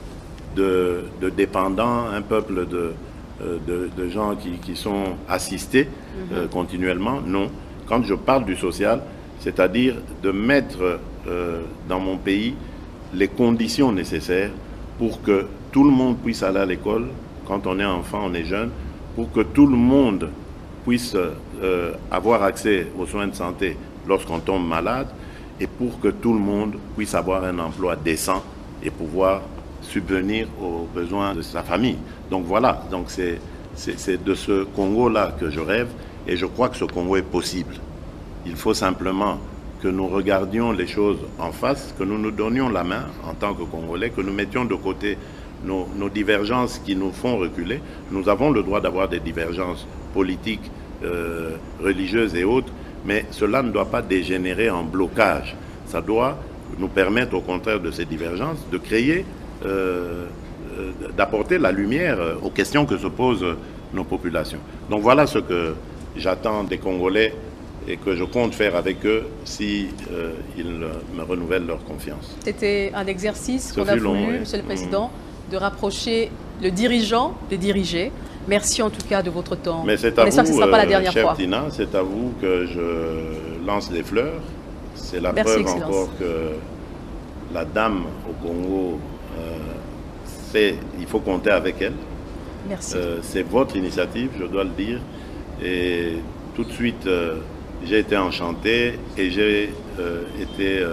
de dépendants, un peuple de gens qui sont assistés continuellement. Non. Quand je parle du social, c'est-à-dire de mettre dans mon pays les conditions nécessaires pour que tout le monde puisse aller à l'école, quand on est enfant, on est jeune, pour que tout le monde puisse avoir accès aux soins de santé lorsqu'on tombe malade, et pour que tout le monde puisse avoir un emploi décent et pouvoir subvenir aux besoins de sa famille. Donc voilà, donc c'est de ce Congo-là que je rêve, et je crois que ce Congo est possible. Il faut simplement que nous regardions les choses en face, que nous nous donnions la main en tant que Congolais, que nous mettions de côté nos divergences qui nous font reculer. Nous avons le droit d'avoir des divergences politiques, religieuses et autres, mais cela ne doit pas dégénérer en blocage. Ça doit nous permettre, au contraire de ces divergences, de créer, d'apporter la lumière aux questions que se posent nos populations. Donc voilà ce que j'attends des Congolais et que je compte faire avec eux si ils me renouvellent leur confiance. C'était un exercice qu'on a voulu, Monsieur le Président, de rapprocher le dirigeant des dirigés. Merci en tout cas de votre temps. Mais c'est à vous, que ce ne sera pas la dernière fois. Tina, c'est à vous que je lance les fleurs. C'est la preuve encore que la dame au Congo, il faut compter avec elle. Merci. C'est votre initiative, je dois le dire. Et tout de suite, j'ai été enchanté et j'ai été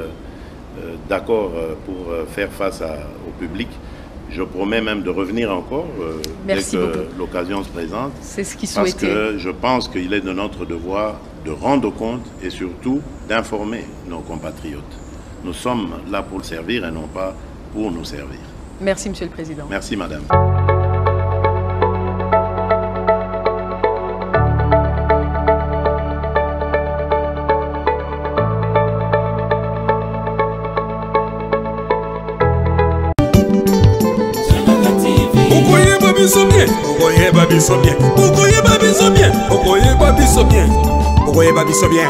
d'accord pour faire face au public. Je promets même de revenir encore dès que l'occasion se présente. C'est ce qui souhaitait. Parce que je pense qu'il est de notre devoir de rendre compte et surtout d'informer nos compatriotes. Nous sommes là pour le servir et non pas pour nous servir. Merci, Monsieur le Président. Merci, Madame. Okoye babiso bien.